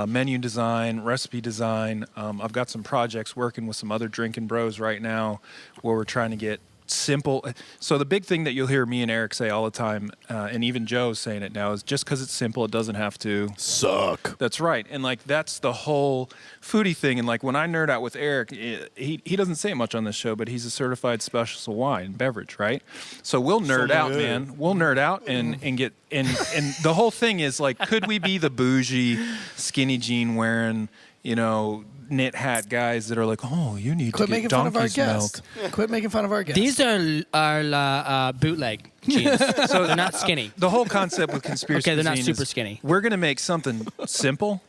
menu design, recipe design. I've got some projects working with some other drinking bros right now where we're trying to get simple. So the big thing that you'll hear me and Eric say all the time, and even Joe's saying it now, is just because it's simple, it doesn't have to Suck. That's right. And like that's the whole foodie thing. And like when I nerd out with Eric, he doesn't say much on this show, but he's a certified specialist of wine and beverage, right? So we'll nerd out, man. We'll nerd out and get and the whole thing is like, could we be the bougie, skinny jean wearing, you know, knit hat guys that are like, oh, you need Quit to get making fun of our donkey's milk. guests. Quit making fun of our guests. These are bootleg jeans. So they're not skinny. The whole concept with conspiracy Okay, they're not cuisine super is skinny. We're going to make something simple,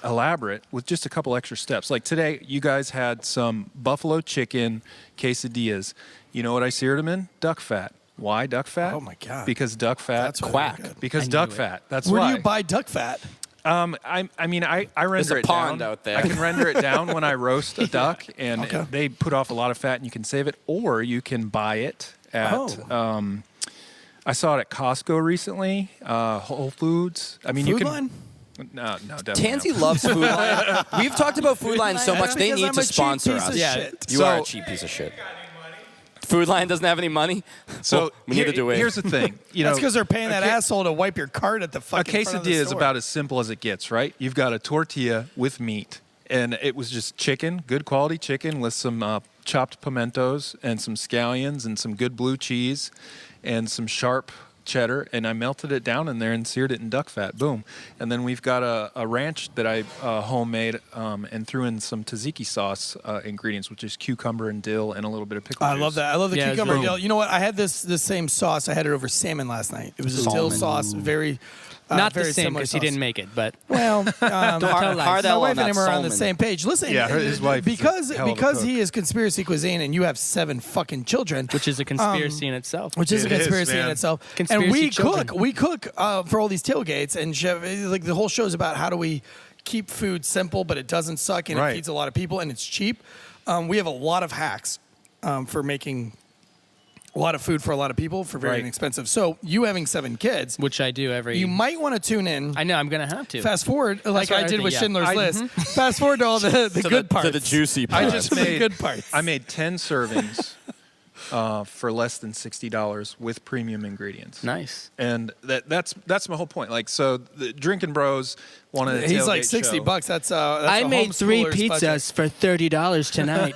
elaborate, with just a couple extra steps. Like today, you guys had some buffalo chicken quesadillas. You know what I seared them in? Duck fat. Why duck fat? Oh, my God. Because duck fat. That's really quack. good. Because I duck knew it. fat. That's Where why. do you buy duck fat? I mean, I render There's a it pond down. out there. I can render it down when I roast a duck, and Okay. they put off a lot of fat, and you can save it, or you can buy it at. Oh. I saw it at Costco recently, Whole Foods. I mean, you Food can. Line? No, definitely. Tansy not. loves Food Line. We've talked about Food Line so much; they Because need I'm to a cheap sponsor piece us. of shit. You So- are a cheap piece of shit. Food Line doesn't have any money, So Well, we need to do it. Here's the thing. You That's know, because they're paying that a ca- asshole to wipe your cart at the A fucking front of the quesadilla is store. about as simple as it gets, right? You've got a tortilla with meat, and it was just chicken, good quality chicken with some chopped pimentos and some scallions and some good blue cheese and some sharp cheddar, and I melted it down in there and seared it in duck fat. Boom. And then we've got a ranch that I homemade and threw in some tzatziki sauce ingredients, which is cucumber and dill and a little bit of pickle I juice. love that. I love the Yeah, it's cucumber really- dill. You know what? I had this same sauce. I had it over salmon last night. It was a dill Salmon. sauce, very Not very the same similar because he sauce. didn't make it, but Well, tell lies. hard my L wife on and that him are on the salmon. same page. Listen, Yeah, his wife is a because hell of a because cook. he is conspiracy cuisine and you have 7 fucking children, which is a conspiracy in itself. which is a It is, conspiracy in man. itself. Conspiracy and we children. cook for all these tailgates, and like the whole show is about how do we keep food simple, but it doesn't suck and Right. it feeds a lot of people and it's cheap. We have a lot of hacks for making a lot of food for a lot of people for very Right. inexpensive. So you having 7 kids, Which I do every. you might want to tune in. I know I'm gonna have to. Fast forward, like what I I did think, with yeah. Schindler's List. Fast forward to all the good parts. To the juicy part. I just To the made good parts. I made 10 servings for less than $60 with premium ingredients. Nice. And that's my whole point. Like, so the Drinking Bros wanted a He's like tailgate $60. show. That's I a made 3 homeschooler's pizzas budget. for $30 tonight.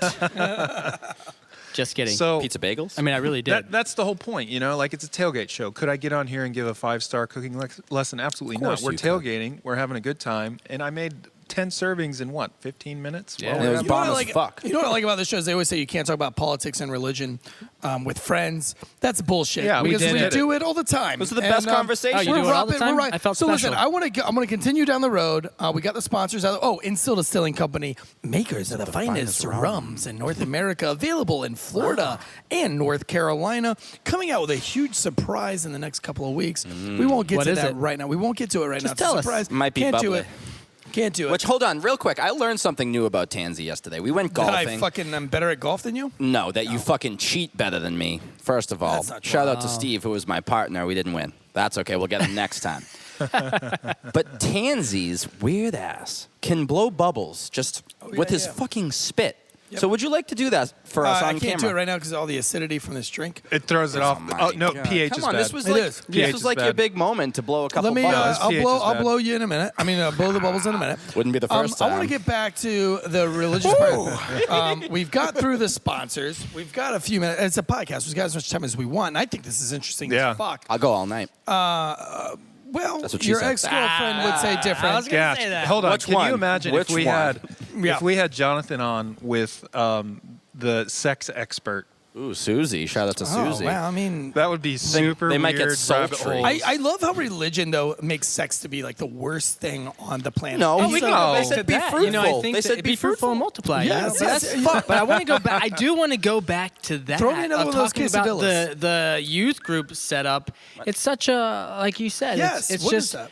Just kidding. So Pizza bagels? I mean, I really did. that's the whole point, you know. Like, it's a tailgate show. Could I get on here and give a 5-star cooking lesson? Absolutely not. course We're you could. tailgating. We're having a good time, and I made 10 servings in what, 15 minutes? Yeah. Well, It was You know what bomb I as like- fuck. You know what I like about this show is they always say you can't talk about politics and religion with friends. That's bullshit. Yeah, we because did we it. do it all the time. Those are the best conversations. Oh, you we're do it all the robbing- time? we're right. I felt so listen, special. I'm gonna continue down the road. We got the sponsors out. Instill Distilling Company, makers of the finest rums in North America, available in Florida and North Carolina, coming out with a huge surprise in the next couple of weeks. We won't get What to is that it? right now. We won't get to it right now. Just It's a tell us. surprise. Might be Can't do bubbly. it. Can't do it. Which, hold on, real quick. I learned something new about Tansy yesterday. We went that I golfing. fucking am better at golf than you. No, that you fucking cheat better than me, first of all. That's not true. Shout out to Steve, who was my partner. We didn't win. That's okay. We'll get him next time. But Tansy's weird ass can blow bubbles just with his yeah. fucking spit. So would you like to do that for us on I can't do camera? it right now because of all the acidity from this drink. it throws it off. my Oh, no, God. pH Come is on, bad. this was It like, is. this pH was is like your bad. big moment to blow a couple Let me. bubbles. I'll pH blow. is I'll bad. blow you in a minute. I mean, blow the bubbles in a minute. Wouldn't be the first I want to time. get back to the religious part. We've got through the sponsors. We've got a few minutes. It's a podcast. We've got as much time as we want, and I think this is interesting Yeah. as fuck. I'll go all night. Well, That's what she your said. ex-girlfriend would say different. I was gonna Gosh, say that. hold on. Which Can one? you imagine Which if we one? had Yeah. if we had Jonathan on with the sex expert? Ooh, Susie. Shout out to Oh, Susie. wow. I mean, That would be super they might weird. get rabbit sultry. holes. I love how religion, though, makes sex to be like the worst thing on the planet. No, And we so- can go. They said be That, fruitful. You know, I think they that said be fruitful and multiply. you Yes, know? yes, That's yeah. fuck. But I want to go back. I do want to go back to that. Throw me another of one of those talking about quesadillas. the youth group setup. It's such a, like you said. Yes, It's what is just that?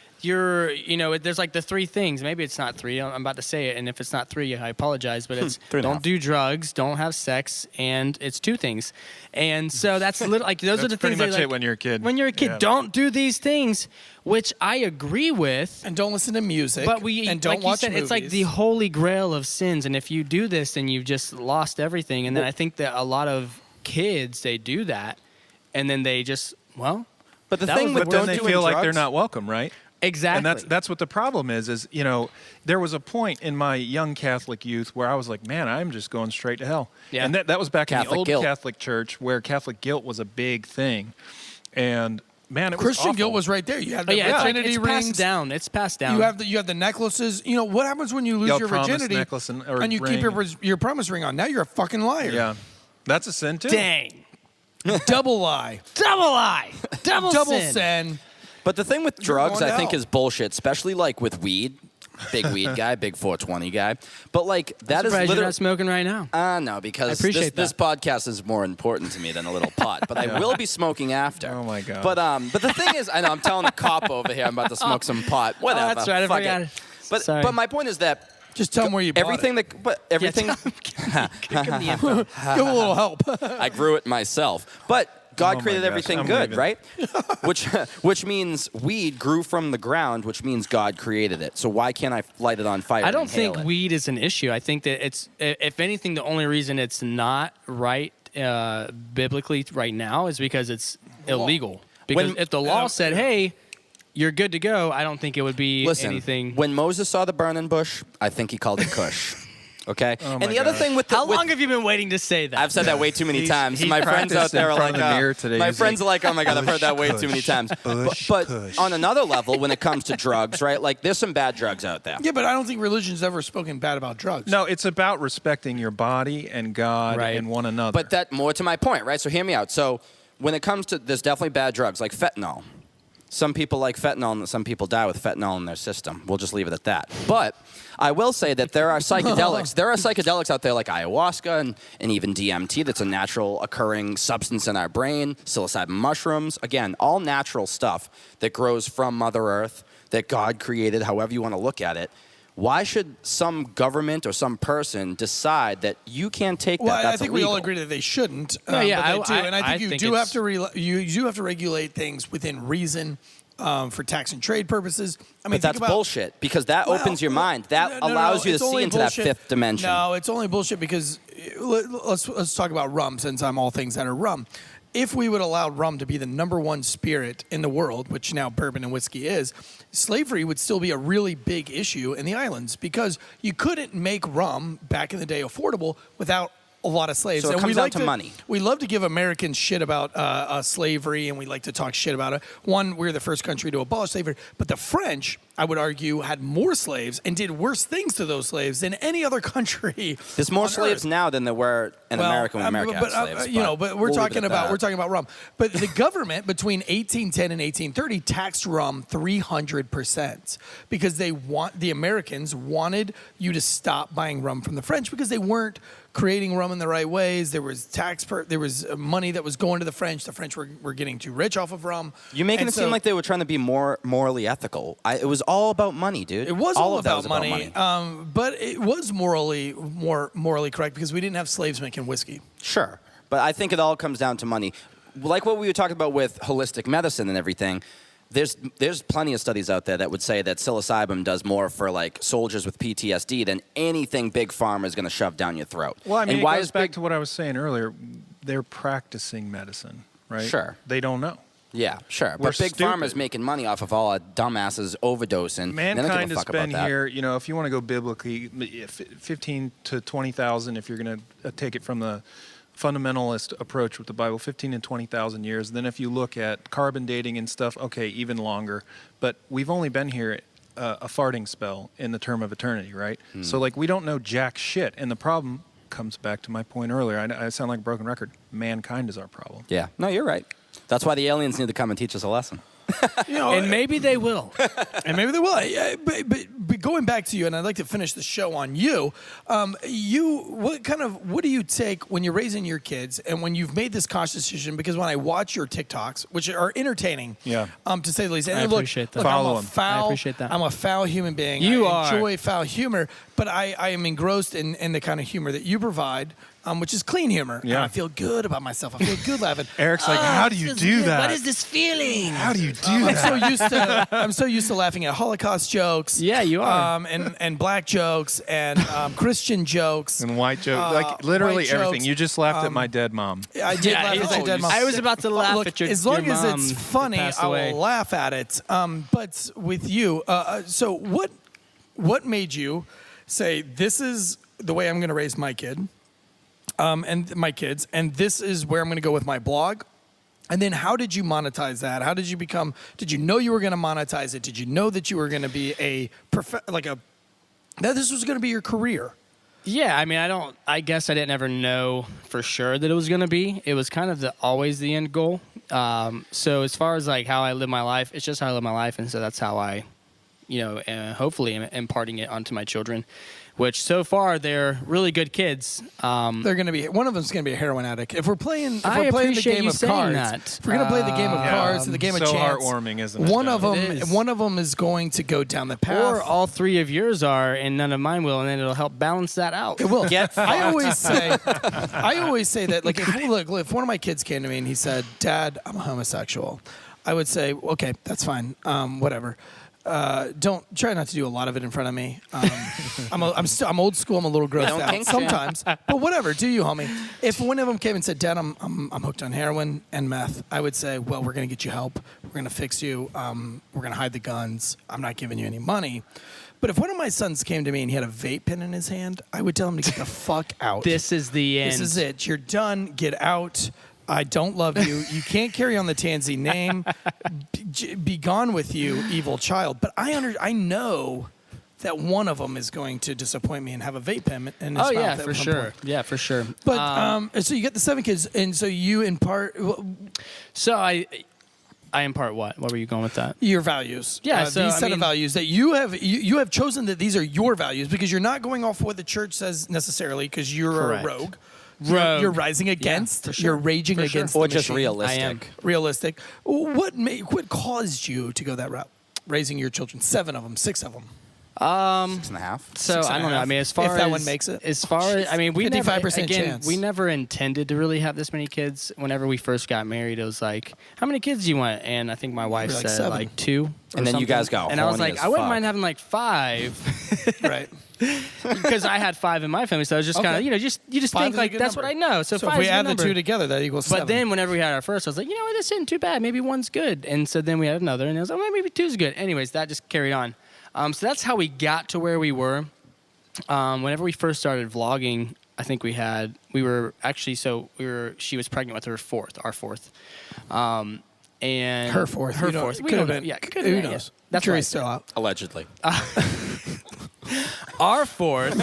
there's like the 3 things. Maybe it's not 3. I'm about to say it, and if it's not 3, I apologize. But it's 3.5. don't do drugs, don't have sex, and it's 2 things. And so that's like those are That's the pretty things. that, much like, it when you're a kid. When you're a kid, Yeah. don't do these things, which I agree with. And don't listen to music. But we, and don't like watch you said, it's like the movies. holy grail of sins, and if you do this, then you've just lost everything. And then I think that a lot of kids they do that, and then they just But the That thing was with But then don't they doing feel like they're drugs- not welcome, right? exactly. And that's what the problem is you know, there was a point in my young Catholic youth where I was like, man, I'm just going straight to hell. Yeah. And that was back in Catholic the old guilt. Catholic church where Catholic guilt was a big thing. And man, it was Christian awful. guilt was right there. You had Oh, the yeah, it's, like, virginity it's rings. passed down. It's passed down. You have the necklaces. You know what happens when you lose Yeah, your promise virginity necklace or and you keep ring. your promise ring on? Now you're a fucking liar. Yeah. That's a sin too. Dang, Double lie. double lie, double sin. But the thing with You're drugs, going I think, to hell. is bullshit, especially like with weed. Big weed guy, big 420 guy. But like that is Surprised you're literally. not smoking right now. No, because I appreciate this podcast is more important to me than a little pot. But I will be smoking after. Oh, my God. But the thing is, I know I'm telling a cop over here I'm about to smoke some pot. Whatever. that's right, I Fuck forgot it. it. Sorry. But my point is that Just tell them where you bought everything it. that but everything Give me the info. Give them a little help. I grew it myself. But God Oh my created gosh, everything I'm good, leaving. right? which means weed grew from the ground, which means God created it. So why can't I light it on fire? I don't and inhale think it? weed is an issue. I think that it's, if anything, the only reason it's not right biblically right now is because it's illegal. Because When- if the law said, "Hey, you're good to go," I don't think it would be Listen, anything. when Moses saw the burning bush, I think he called it Kush. Okay? Oh and my the other gosh. thing with the, How with- long have you been waiting to say that? I've said that way too many times. he's My friends out practiced in there are front like, of the mirror today. my He's friends like, are like, oh my God, I've heard that way too many Kush, times. Bush, But Kush. on another level, when it comes to drugs, right? Like there's some bad drugs out there. Yeah, but I don't think religion's ever spoken bad about drugs. No, it's about respecting your body and God Right. and one another. But that more to my point, right? So hear me out. So when it comes to, there's definitely bad drugs like fentanyl. Some people like fentanyl and some people die with fentanyl in their system. We'll just leave it at that. But I will say that there are psychedelics. There are psychedelics out there like ayahuasca and even DMT that's a natural occurring substance in our brain, psilocybin mushrooms. Again, all natural stuff that grows from Mother Earth that God created, however you want to look at it. Why should some government or some person decide that you can't take that? Well, That's I think illegal. we all agree that they shouldn't. No, yeah, but they do, and I think you do have it's- to you do have to regulate things within reason for tax and trade purposes. I mean, But that's think about, bullshit because that Well, opens your mind. That no, allows you to it's see only into bullshit. that fifth dimension. No, it's only bullshit because let's talk about rum since I'm all things that are rum. If we would allow rum to be the number one spirit in the world, which now bourbon and whiskey is, slavery would still be a really big issue in the islands because you couldn't make rum back in the day affordable without a lot of slaves. So it And comes we down like to money. We love to give Americans shit about slavery, and we like to talk shit about it. One, we're the first country to abolish slavery, but the French, I would argue, had more slaves and did worse things to those slaves than any other country. There's more on slaves Earth. now than there were in America when America had slaves. But we're we'll leave it talking at about that. rum. But the government between 1810 and 1830 taxed rum 300% because the Americans wanted you to stop buying rum from the French because they weren't creating rum in the right ways. There was there was money that was going to the French. The French were getting too rich off of rum. You're making And it seem so- like they were trying to be more morally ethical. It was all about money, dude. It was all all of that about was money, but it was morally correct because we didn't have slaves making whiskey. Sure, but I think it all comes down to money. Like what we were talking about with holistic medicine and everything. There's plenty of studies out there that would say that psilocybin does more for like soldiers with PTSD than anything big pharma is going to shove down your throat. Well, I mean, and it why goes is back big? to what I was saying earlier. They're practicing medicine, right? Sure. They don't know. Yeah, sure. We're But big stupid. pharma's making money off of all our dumbasses overdosing. They don't give a Mankind has fuck about been that. here, if you want to go biblically, 15 to 20,000, if you're going to take it from the fundamentalist approach with the Bible, 15 and 20,000 years. Then if you look at carbon dating and stuff, okay, even longer. But we've only been here a farting spell in the term of eternity, right? So, we don't know jack shit. And the problem comes back to my point earlier. I sound like a broken record. Mankind is our problem. Yeah. No, you're right. That's why the aliens need to come and teach us a lesson. And maybe they will. And maybe they will. Yeah, but going back to you, and I'd like to finish the show on you. What do you take when you're raising your kids, and when you've made this conscious decision? Because when I watch your TikToks, which are entertaining, Yeah. To say the least, and I look, appreciate that. look, I'm Follow a 'em. foul. I appreciate that. I'm a foul human being. You I are. enjoy foul humor, but I am engrossed in the kind of humor that you provide. Which is clean humor. Yeah. And I feel good about myself. I feel good laughing. Eric's like, how do you do that? What is this feeling? How do you do I'm that? I'm so used to laughing at Holocaust jokes. Yeah, you are. And black jokes and Christian jokes. And white joke, literally white everything. jokes, You just laughed at my dead mom. I did laugh at your dead mom. I was about to laugh Look, at your as long your as mom it's that funny, passed I away. will laugh at it. But with you, so what made you say this is the way I'm going to raise my kid? And my kids, and this is where I'm going to go with my blog. And then how did you monetize that? How did you did you know you were going to monetize it? Did you know that you were going to be that this was going to be your career? Yeah, I mean, I guess I didn't ever know for sure that it was going to be. It was kind of always the end goal. So as far as how I live my life, it's just how I live my life. And so that's how I, hopefully am imparting it onto my children. Which so far they're really good kids. They're going to be one of them's going to be a heroin addict. If we're playing the appreciate game you of saying cards, that. if we're going to play the game of cards, the game of so chance, heartwarming, isn't it? One of Yeah. them, It is. one of them is going to go down the path. Or all three of yours are, and none of mine will, and then it'll help balance that out. It will. Get I always say that if one of my kids came to me and he said, "Dad, I'm a homosexual," I would say, "Okay, that's fine. Whatever. Don't try not to do a lot of it in front of me. I'm old school. I'm a little grossed don't out kink shame. sometimes, but whatever. Do you, homie? If one of them came and said, "Dad, I'm hooked on heroin and meth," I would say, "Well, we're gonna get you help. We're gonna fix you. We're gonna hide the guns. I'm not giving you any money." But if one of my sons came to me and he had a vape pen in his hand, I would tell him to get the fuck out. This is the end. This is it. You're done. Get out. I don't love you. You can't carry on the Tansy name. Be gone with you, evil child. But I know that one of them is going to disappoint me and have a vape pen in his mouth. Oh, yeah, at for one sure. point. Yeah, for sure. But so you get the 7 kids, and so you impart So I impart what? What were you going with that? your values. Yeah, so, these I set of mean- values that you have chosen that these are your values because you're not going off what the church says necessarily because you're Correct. a rogue. Rogue. You're rising against. for sure. You're raging For sure. against. or the just machine. realistic. I am. Realistic. What caused you to go that route? Raising your children, 7 of them, 6 of them. 6.5. So I don't know. I mean, as far If as that one makes it. as far as I mean, we never 55% again, chance. we never intended to really have this many kids. Whenever we first got married, it was like, how many kids do you want? And I think my wife We're like said 7. like 2. And then you guys got and I was horny like, as I wouldn't fuck. mind having like 5, Right. because I had 5 in my family. So I was just kind of, Okay. you just 5 is think a like good that's number. what I know. So So 5 if we is a add good the number. 2 together, that equals 7. But then whenever we had our first, I was like, you know what, this isn't too bad. Maybe 1's good. And so then we had another, and I was like, well, maybe 2's good. Anyways, that just carried on. So that's how we got to where we were. Whenever we first started vlogging, I think she was pregnant with our fourth. And Her fourth. Her You don't- fourth. We could have don't know. been. Yeah, could have Who been, knows? yeah. That's Jury's right. still out. Allegedly. Our fourth.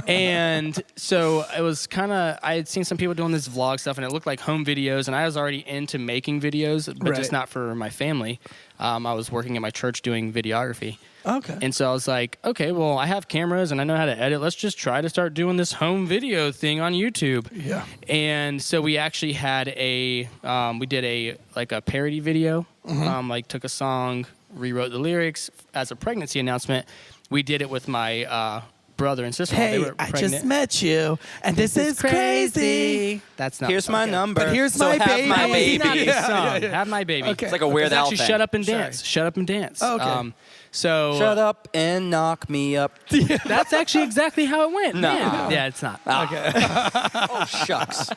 And so it was kind of, I had seen some people doing this vlog stuff, and it looked like home videos, and I was already into making videos, but just Right. not for my family. I was working at my church doing videography. Okay. And so I was like, okay, well, I have cameras and I know how to edit. Let's just try to start doing this home video thing on YouTube. Yeah. And so we actually had we did a parody video. Like took a song, rewrote the lyrics as a pregnancy announcement. We did it with my brother and sister. They Hey, were I pregnant. just met you, and this is crazy. That's not. Here's my number. But here's so my have baby. my That was baby. not the Yeah, song. yeah. Have my baby. Okay. It's like a Weird It's Al actually thing. Shut Up and Sorry. Dance. Shut Up and Dance. Oh, okay. So Shut up and knock me up. that's actually exactly how it went. No. Man. Yeah, it's not. Oh, shucks.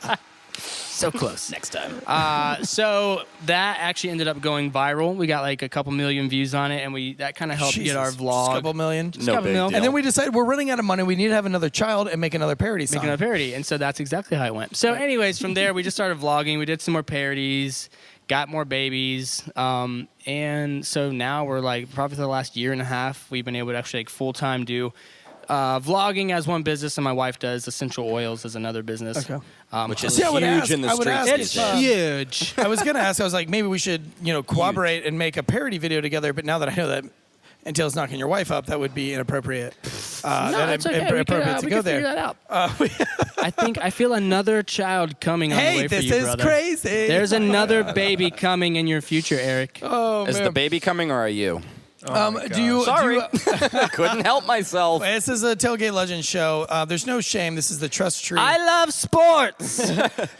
So close. Next time. So that actually ended up going viral. We got like a couple million views on it, and that kind of helped get our Jesus. vlog. Just a couple million. No couple big mil. deal. And then we decided we're running out of money. We need to have another child and make another parody song. Making a parody, and so that's exactly how it went. So, anyways, from there we just started vlogging. We did some more parodies, got more babies, and so now we're like probably for the last year and a half we've been able to actually like full time do vlogging as one business, and my wife does essential oils as another business. Okay. Which is See, I would huge ask- in the I would streets ask these if, days. Huge. I was gonna ask. I was like, maybe we should, cooperate and make a parody video together. But now that I know that Entail's knocking your wife up, that would be inappropriate. No, it's okay. We Inappropriate could to go figure there. that out. I feel another child coming on the Hey, way for this you, is brother. crazy. There's another baby coming in your future, Eric. Oh Is man. the baby coming or are you? Do you? Sorry. Do you, Couldn't help myself. this is a Tailgate Legends show. There's no shame. This is the trust tree. I love sports.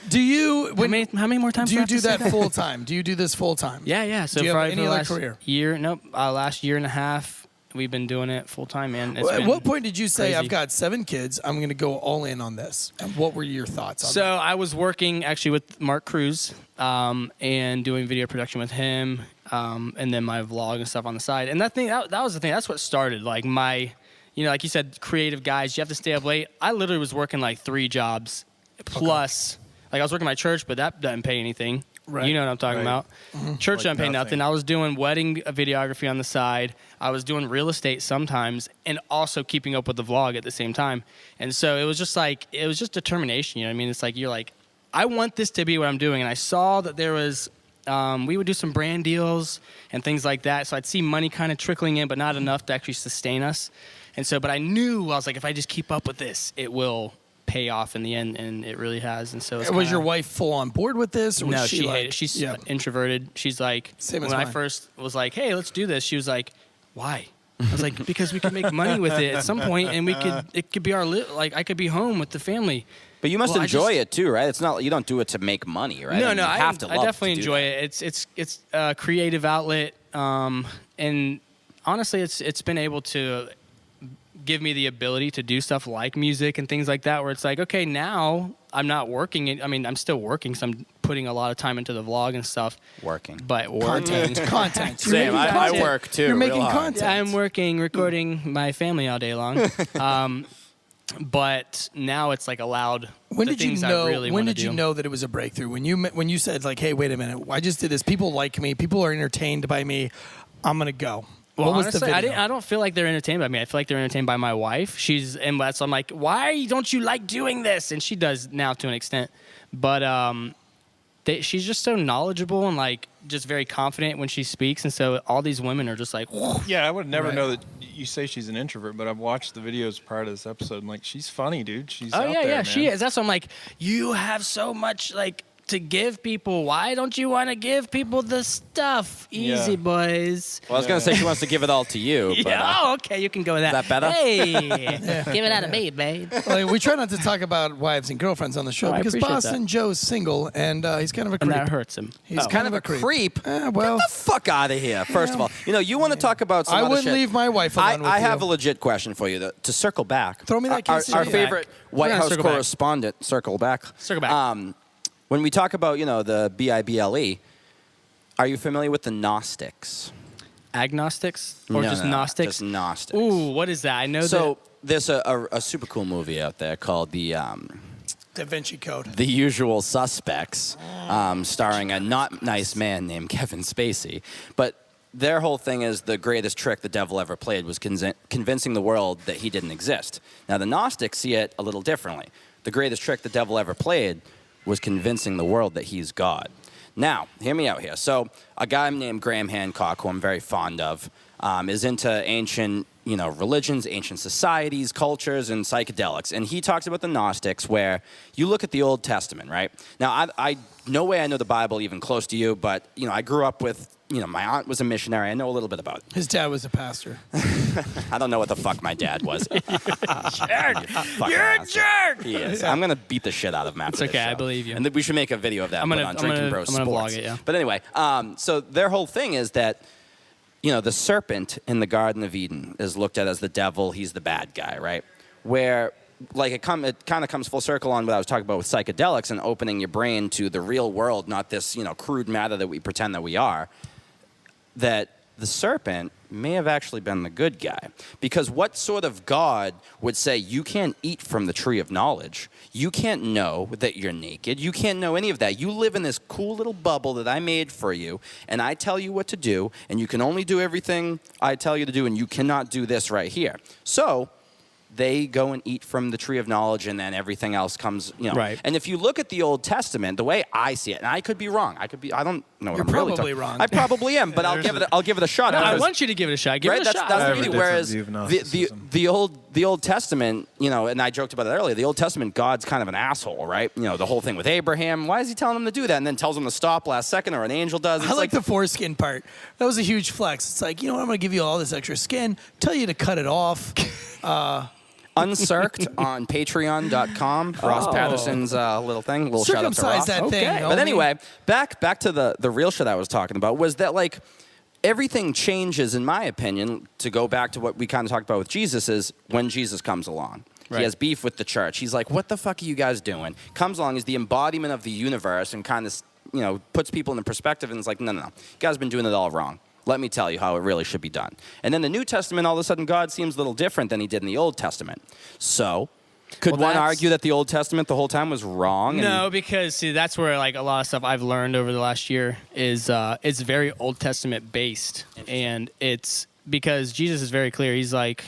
do you? how, When, many more times do I you have to do say that full time? Do you do this full time? Yeah. So Do you have probably any for the other last career? year, last year and a half, we've been doing it full time, man. It's At been what point did you say, crazy. I've got 7 kids, I'm going to go all in on this? And what were your thoughts on So that? I was working actually with Mark Cruz and doing video production with him, and then my vlog and stuff on the side. And that was the thing. That's what started like my, like you said, creative guys. You have to stay up late. I literally was working like 3 jobs plus, like I was working at my church, but that doesn't pay anything. Right. You know what I'm talking about. Church Like doesn't pay nothing. nothing. I was doing wedding videography on the side. I was doing real estate sometimes, and also keeping up with the vlog at the same time. And so it was just determination. You know what I mean? It's like you're like, I want this to be what I'm doing. And I saw that there was, we would do some brand deals and things like that. So I'd see money kind of trickling in, but not enough to actually sustain us. And so, but I was like, if I just keep up with this, it will pay off in the end, and it really has. And so it's Was kinda- your wife full on board with this? Or was no, she she like, hated it. She's yeah. introverted. She's like, Same as when I mine. first was like, hey, let's do this, she was like, why? I was like, because we could make money with it at some point, and it could be I could be home with the family. But you must Well, I enjoy just- it too, right? It's not you don't do it to make money, right? No, I mean, you I have to love definitely to do enjoy that. it. It's a creative outlet, and honestly, it's been able to give me the ability to do stuff like music and things like that, where it's like, okay, now I'm not working. I mean, I'm still working, so I'm putting a lot of time into the vlog and stuff. Working. But Content. Content. You're Same. making I content. work too. You're real making hard. content. Yeah, I'm working, recording my family all day long. But now it's like allowed. When the did you things know? I really When wanna did you do. know that it was a breakthrough? When you said like, "Hey, wait a minute! I just did this. People like me. People are entertained by me. I'm gonna go." Well, what was honestly, the video? I don't feel like they're entertained by me. I feel like they're entertained by my wife. So I'm like, why don't you like doing this? And she does now to an extent, but she's just so knowledgeable and like just very confident when she speaks, and so all these women are just like, Yeah, I would never Right. know that you say she's an introvert, but I've watched the videos prior to this episode. And like, she's funny, dude. She's oh out yeah, there, yeah, man. she is. That's why I'm like, you have so much like to give people. Why don't you want to give people the stuff? Easy, Yeah. boys. Well, I was going to say she wants to give it all to you. But, Yeah. Oh, okay. You can go with that. Is that better? Hey, give it out of me, babe. Well, we try not to talk about wives and girlfriends on the show Oh, I because appreciate Boston Joe's single and he's kind of a And creep. that hurts him. He's kind of a creep. Well, Get the fuck out of here. First of all, you want to talk about some I other wouldn't shit. leave my wife alone with I you. have a legit question for you. To circle back. Throw me that our, quesadilla. our favorite White gonna House circle back. correspondent. Circle back. Circle back. When we talk about the BIBLE, are you familiar with the Gnostics? Agnostics or No, just no, Gnostics? Just Gnostics. Ooh, what is that? I know So there's a super cool movie out there called Da Vinci Code. The Usual Suspects, starring a not nice man named Kevin Spacey. But their whole thing is the greatest trick the devil ever played was convincing the world that he didn't exist. Now, the Gnostics see it a little differently. The greatest trick the devil ever played was convincing the world that he's God. Now, hear me out here. So, a guy named Graham Hancock, who I'm very fond of, is into ancient, religions, ancient societies, cultures, and psychedelics. And he talks about the Gnostics, where you look at the Old Testament, right? Now, I no way I know the Bible even close to you, but I grew up with, my aunt was a missionary. I know a little bit about it. His dad was a pastor. I don't know what the fuck my dad was. You're a jerk. He is. I'm gonna beat the shit out of him after It's okay, this show. I believe you. And we should make a video of that. I'm and put gonna- on I'm Drinking gonna- Bros I'm gonna Sports. vlog it, yeah. But anyway, so their whole thing is that the serpent in the Garden of Eden is looked at as the devil. He's the bad guy, right? Where it kind of comes full circle on what I was talking about with psychedelics and opening your brain to the real world, not this crude matter that we pretend that we are. That the serpent may have actually been the good guy. Because what sort of God would say, you can't eat from the tree of knowledge? You can't know that you're naked. You can't know any of that. You live in this cool little bubble that I made for you, and I tell you what to do, and you can only do everything I tell you to do, and you cannot do this right here. So they go and eat from the tree of knowledge, and then everything else comes, Right. And if you look at the Old Testament, the way I see it, and I could be wrong. I don't know what You're I'm really probably talking. wrong. I probably am, but I'll give it a shot. No, I because- want you to give it a shot. Give right? it a shot. That's I the have a beauty. different Whereas view of Gnosticism. the Old Testament, and I joked about it earlier. The Old Testament, God's kind of an asshole, right? The whole thing with Abraham. Why is he telling him to do that, and then tells him to stop last second, or an angel does? It's I like the foreskin part. That was a huge flex. It's like, I'm going to give you all this extra skin, tell you to cut it off. Uncirced on Patreon.com. Ross Patterson's little thing. Little shout out to Circumcise Ross. that thing. Okay. But homie. anyway, back to the real shit I was talking about was that everything changes, in my opinion, to go back to what we kind of talked about with Jesus, is when Jesus comes along. Right. He has beef with the church. He's like, what the fuck are you guys doing? Comes along, is the embodiment of the universe and kind of, puts people in perspective and is like, no. You guys have been doing it all wrong. Let me tell you how it really should be done. And then the New Testament, all of a sudden, God seems a little different than he did in the Old Testament. So, could Well, one that's- argue that the Old Testament the whole time was wrong? No, because see, that's where a lot of stuff I've learned over the last year is it's very Old Testament based, and it's because Jesus is very clear. He's like,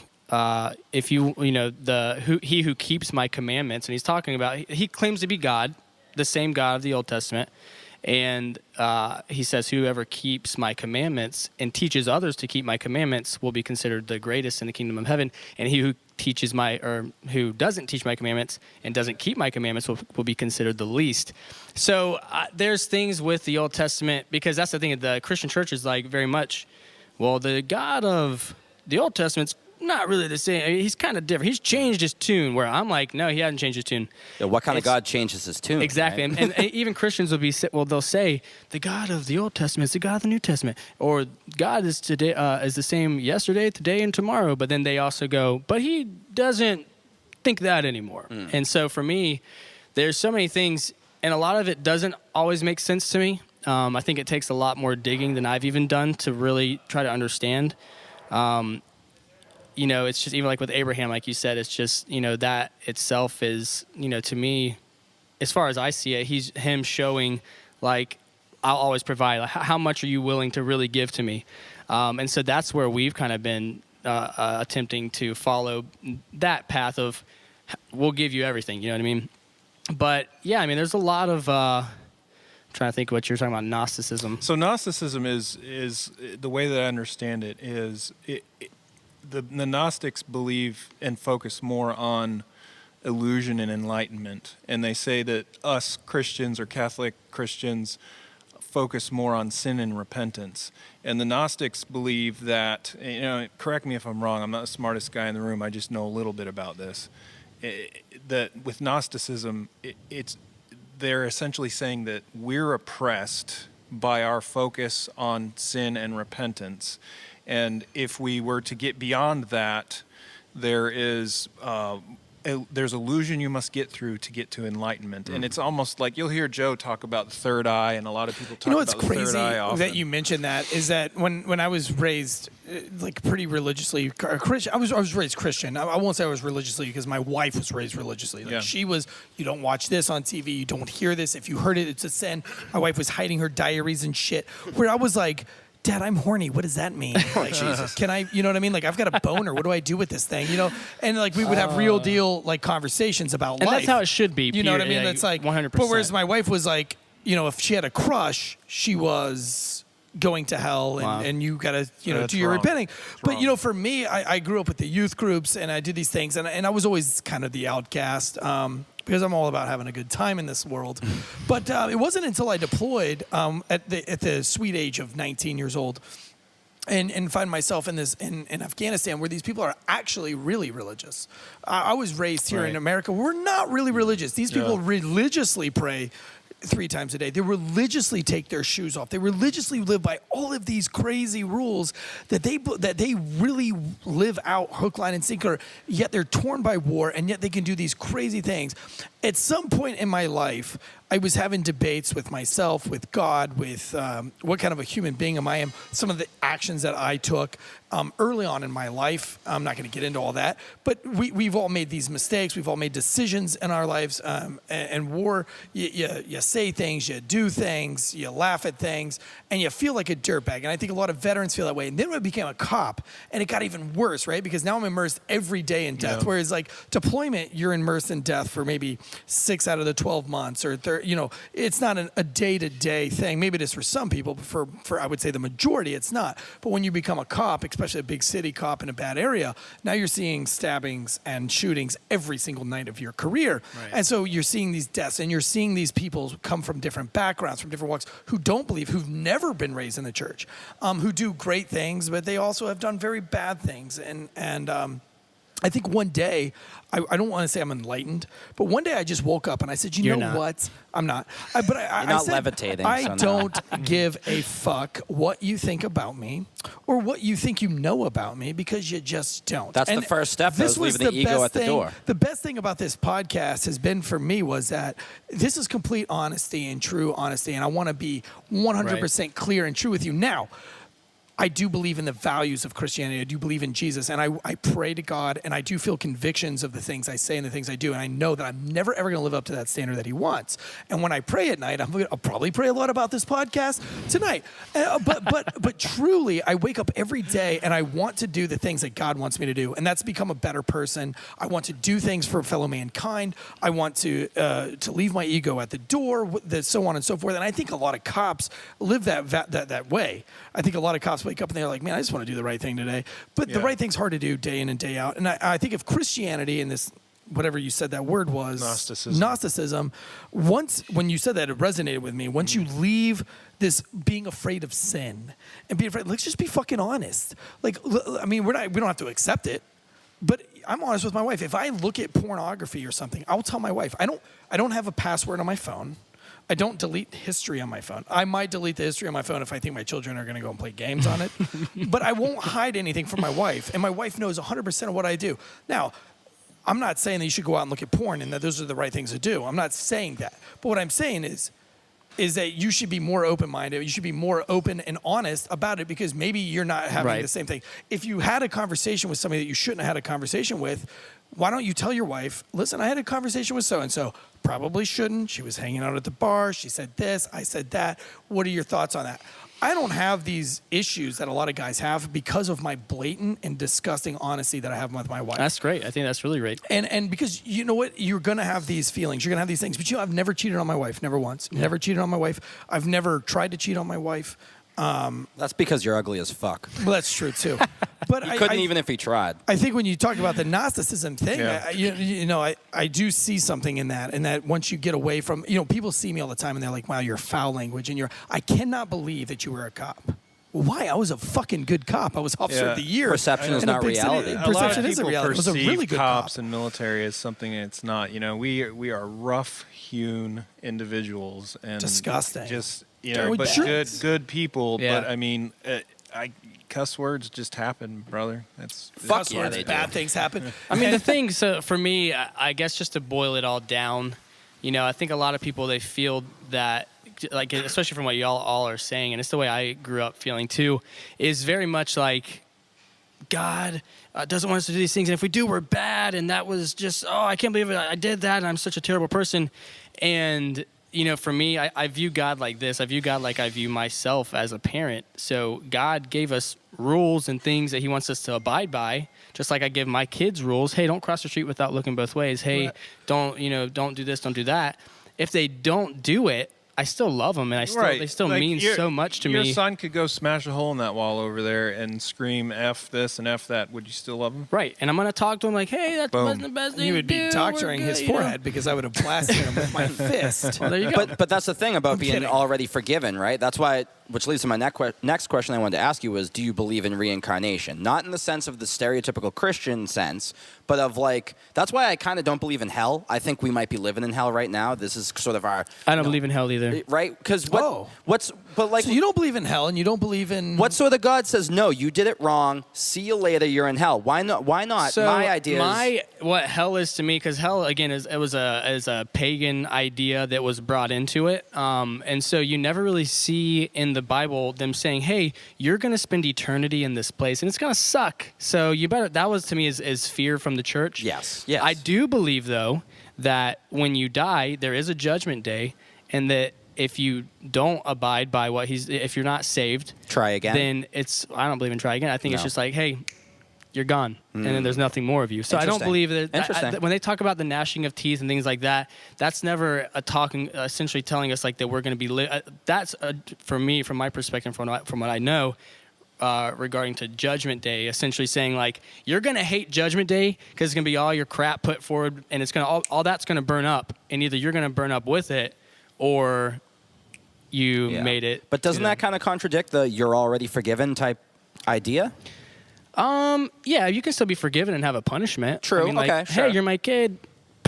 if he who keeps my commandments, and he's talking about he claims to be God, the same God of the Old Testament. And he says, whoever keeps my commandments and teaches others to keep my commandments will be considered the greatest in the kingdom of heaven. And he who who doesn't teach my commandments and doesn't keep my commandments will be considered the least. So there's things with the Old Testament, because that's the thing. The Christian church is like very much, well, the God of the Old Testament's not really the same. I mean, he's kind of different. He's changed his tune, where I'm like, no, he hasn't changed his tune. Yeah, what kind of It's- God changes his tune? Exactly. right? And even Christians will they'll say the God of the Old Testament is the God of the New Testament, or God is today is the same yesterday, today, and tomorrow. But then they also go, but he doesn't think that anymore. And so for me, there's so many things, and a lot of it doesn't always make sense to me. I think it takes a lot more digging than I've even done to really try to understand. It's just even like with Abraham, like you said, it's just, that itself is, to me, as far as I see it, he's him showing like, I'll always provide. Like, how much are you willing to really give to me? And so that's where we've kind of been attempting to follow that path of we'll give you everything. You know what I mean? But yeah, I mean, there's a lot of trying to think what you're talking about, Gnosticism. So Gnosticism is the way that I understand it is the Gnostics believe and focus more on illusion and enlightenment. And they say that us Christians or Catholic Christians focus more on sin and repentance. And the Gnostics believe that, correct me if I'm wrong, I'm not the smartest guy in the room, I just know a little bit about this, that with Gnosticism, they're essentially saying that we're oppressed by our focus on sin and repentance. And if we were to get beyond that, there's illusion you must get through to get to enlightenment. And it's almost like you'll hear Joe talk about the third eye, and a lot of people talk about the third eye often. That you mentioned that is that when I was raised like pretty religiously Christian, I was raised Christian. I won't say I was religiously because my wife was raised religiously. Like she was, you don't watch this on TV, you don't hear this. If you heard it, it's a sin. My wife was hiding her diaries and shit. Where I was like, Dad, I'm horny. What does that mean? Like, Jesus, can I, you know what I mean? Like, I've got a boner. What do I do with this thing? You know? And like, we would have real deal like conversations about life. And that's how it should be. You know what I mean? Yeah, That's like 100%. But whereas my wife was like, if she had a crush, she was going to hell, and you gotta, do your repenting. But for me, I grew up with the youth groups, and I did these things, and I was always kind of the outcast. Because I'm all about having a good time in this world. But it wasn't until I deployed at the sweet age of 19 years old and find myself in Afghanistan where these people are actually really religious. I was raised here in America. We're not really religious. These people religiously pray 3 times a day. They religiously take their shoes off. They religiously live by all of these crazy rules that they really live out hook, line, and sinker, yet they're torn by war, and yet they can do these crazy things. At some point in my life, I was having debates with myself, with God, with what kind of a human being am I, some of the actions that I took early on in my life. I'm not going to get into all that, but we've all made these mistakes. We've all made decisions in our lives. And war, you say things, you do things, you laugh at things, and you feel like a dirtbag. And I think a lot of veterans feel that way. And then when I became a cop, and it got even worse, right? Because now I'm immersed every day in death. Whereas like deployment, you're immersed in death for maybe 6 out of the 12 months, or it's not a day-to-day thing. Maybe it is for some people, but for I would say the majority, it's not. But when you become a cop, especially a big city cop in a bad area, now you're seeing stabbings and shootings every single night of your career. Right. And so you're seeing these deaths, and you're seeing these people come from different backgrounds, from different walks, who don't believe, who've never been raised in the church, who do great things, but they also have done very bad things. And I think one day, I don't want to say I'm enlightened, but one day I just woke up and I said, you know what? I'm not. You're not levitating. I so don't give a fuck what you think about me or what you think you know about me, because you just don't. That's the first step, though, is leaving the ego at the door. The best thing about this podcast has been for me was that this is complete honesty and true honesty, and I want to be 100% clear and true with you. Now, I do believe in the values of Christianity. I do believe in Jesus. And I pray to God, and I do feel convictions of the things I say and the things I do. And I know that I'm never, ever going to live up to that standard that he wants. And when I pray at night, I'll probably pray a lot about this podcast tonight. But truly, I wake up every day and I want to do the things that God wants me to do. And that's become a better person. I want to do things for fellow mankind. I want to leave my ego at the door, so on and so forth. And I think a lot of cops live that way. I think a lot of cops wake up and they're like, man, I just want to do the right thing today. But the right thing's hard to do day in and day out. And I think if Christianity and this, whatever you said that word was, Gnosticism, when you said that, it resonated with me. Once you leave this being afraid of sin and be afraid, let's just be fucking honest. Like, I mean, we don't have to accept it, but I'm honest with my wife. If I look at pornography or something, I'll tell my wife, I don't have a password on my phone. I don't delete history on my phone. I might delete the history on my phone if I think my children are going to go and play games on it. But I won't hide anything from my wife. And my wife knows 100% of what I do. Now, I'm not saying that you should go out and look at porn and that those are the right things to do. I'm not saying that. But what I'm saying is that you should be more open-minded. You should be more open and honest about it, because maybe you're not having the same thing. If you had a conversation with somebody that you shouldn't have had a conversation with, why don't you tell your wife, listen, I had a conversation with so-and-so. Probably shouldn't. She was hanging out at the bar. She said this. I said that. What are your thoughts on that? I don't have these issues that a lot of guys have because of my blatant and disgusting honesty that I have with my wife. That's great. I think that's really great. And because you know what? You're going to have these feelings. You're going to have these things. But I've never cheated on my wife. Never once. Never cheated on my wife. I've never tried to cheat on my wife. That's because you're ugly as fuck. Well, that's true, too. But He couldn't even if he tried. I think when you talk about the Gnosticism thing, Yeah. I do see something in that. And that once you get away from, people see me all the time and they're like, wow, you're foul language. And I cannot believe that you were a cop. Why? I was a fucking good cop. I was officer of the year. Perception is in a not big city. reality. A lot Perception of is a people reality. I was a really perceive good cops cop. and military as something it's not. We are rough-hewn individuals and Disgusting. Just They're but jerks. good people. Yeah. But I mean, cuss words just happen, brother. That's Fuck yeah, Words, they do. bad things happen. I mean, the thing, so for me, I guess just to boil it all down, I think a lot of people, they feel that, like, especially from what y'all all are saying, and it's the way I grew up feeling too, is very much like God doesn't want us to do these things, and if we do, we're bad, and that was just, I can't believe I did that, and I'm such a terrible person. And for me, I view God like this. I view God like I view myself as a parent. So God gave us rules and things that he wants us to abide by, just like I give my kids rules. Hey, don't cross the street without looking both ways. Hey, don't do this, don't do that. If they don't do it, I still love them, and they still Like, mean so much to your me. Your son could go smash a hole in that wall over there and scream F this and F that. Would you still love him? Right, and I'm going to talk to him like, hey, that Boom. wasn't the best thing You to would be do. doctoring We're his good, forehead because I would have blasted him with my fist. Well, there you go. But that's the thing about being kidding. already forgiven, right? That's why, which leads to my next question I wanted to ask you was, do you believe in reincarnation? Not in the sense of the stereotypical Christian sense, but of like, that's why I kind of don't believe in hell. I think we might be living in hell right now. This is sort of our... I don't believe in hell either. Right? Because Oh. but So you don't believe in hell, and you don't believe in what sort of God says, no, you did it wrong, see you later, you're in hell? Why not? So My idea is... what hell is to me, because hell again is a pagan idea that was brought into it, and so you never really see in the Bible them saying, "Hey, you're going to spend eternity in this place, and it's going to suck." So you better. That was to me is fear from the church. Yes. I do believe though that when you die, there is a judgment day, and that if you don't abide by if you're not saved, Try again. then I don't believe in try again. I think it's No. just like, hey, you're gone, and then there's nothing more of you. So I don't Interesting. believe that. Interesting. When they talk about the gnashing of teeth and things like that, that's never essentially telling us like that we're going to be. That's for me, from my perspective, from what I know, regarding to Judgment Day, essentially saying like you're going to hate Judgment Day because it's going to be all your crap put forward, and it's going to all that's going to burn up, and either you're going to burn up with it, or you made it. But doesn't that kind of contradict the "you're already forgiven" type idea? Yeah, you can still be forgiven and have a punishment. True, I mean, like, okay, sure. Hey, you're my kid.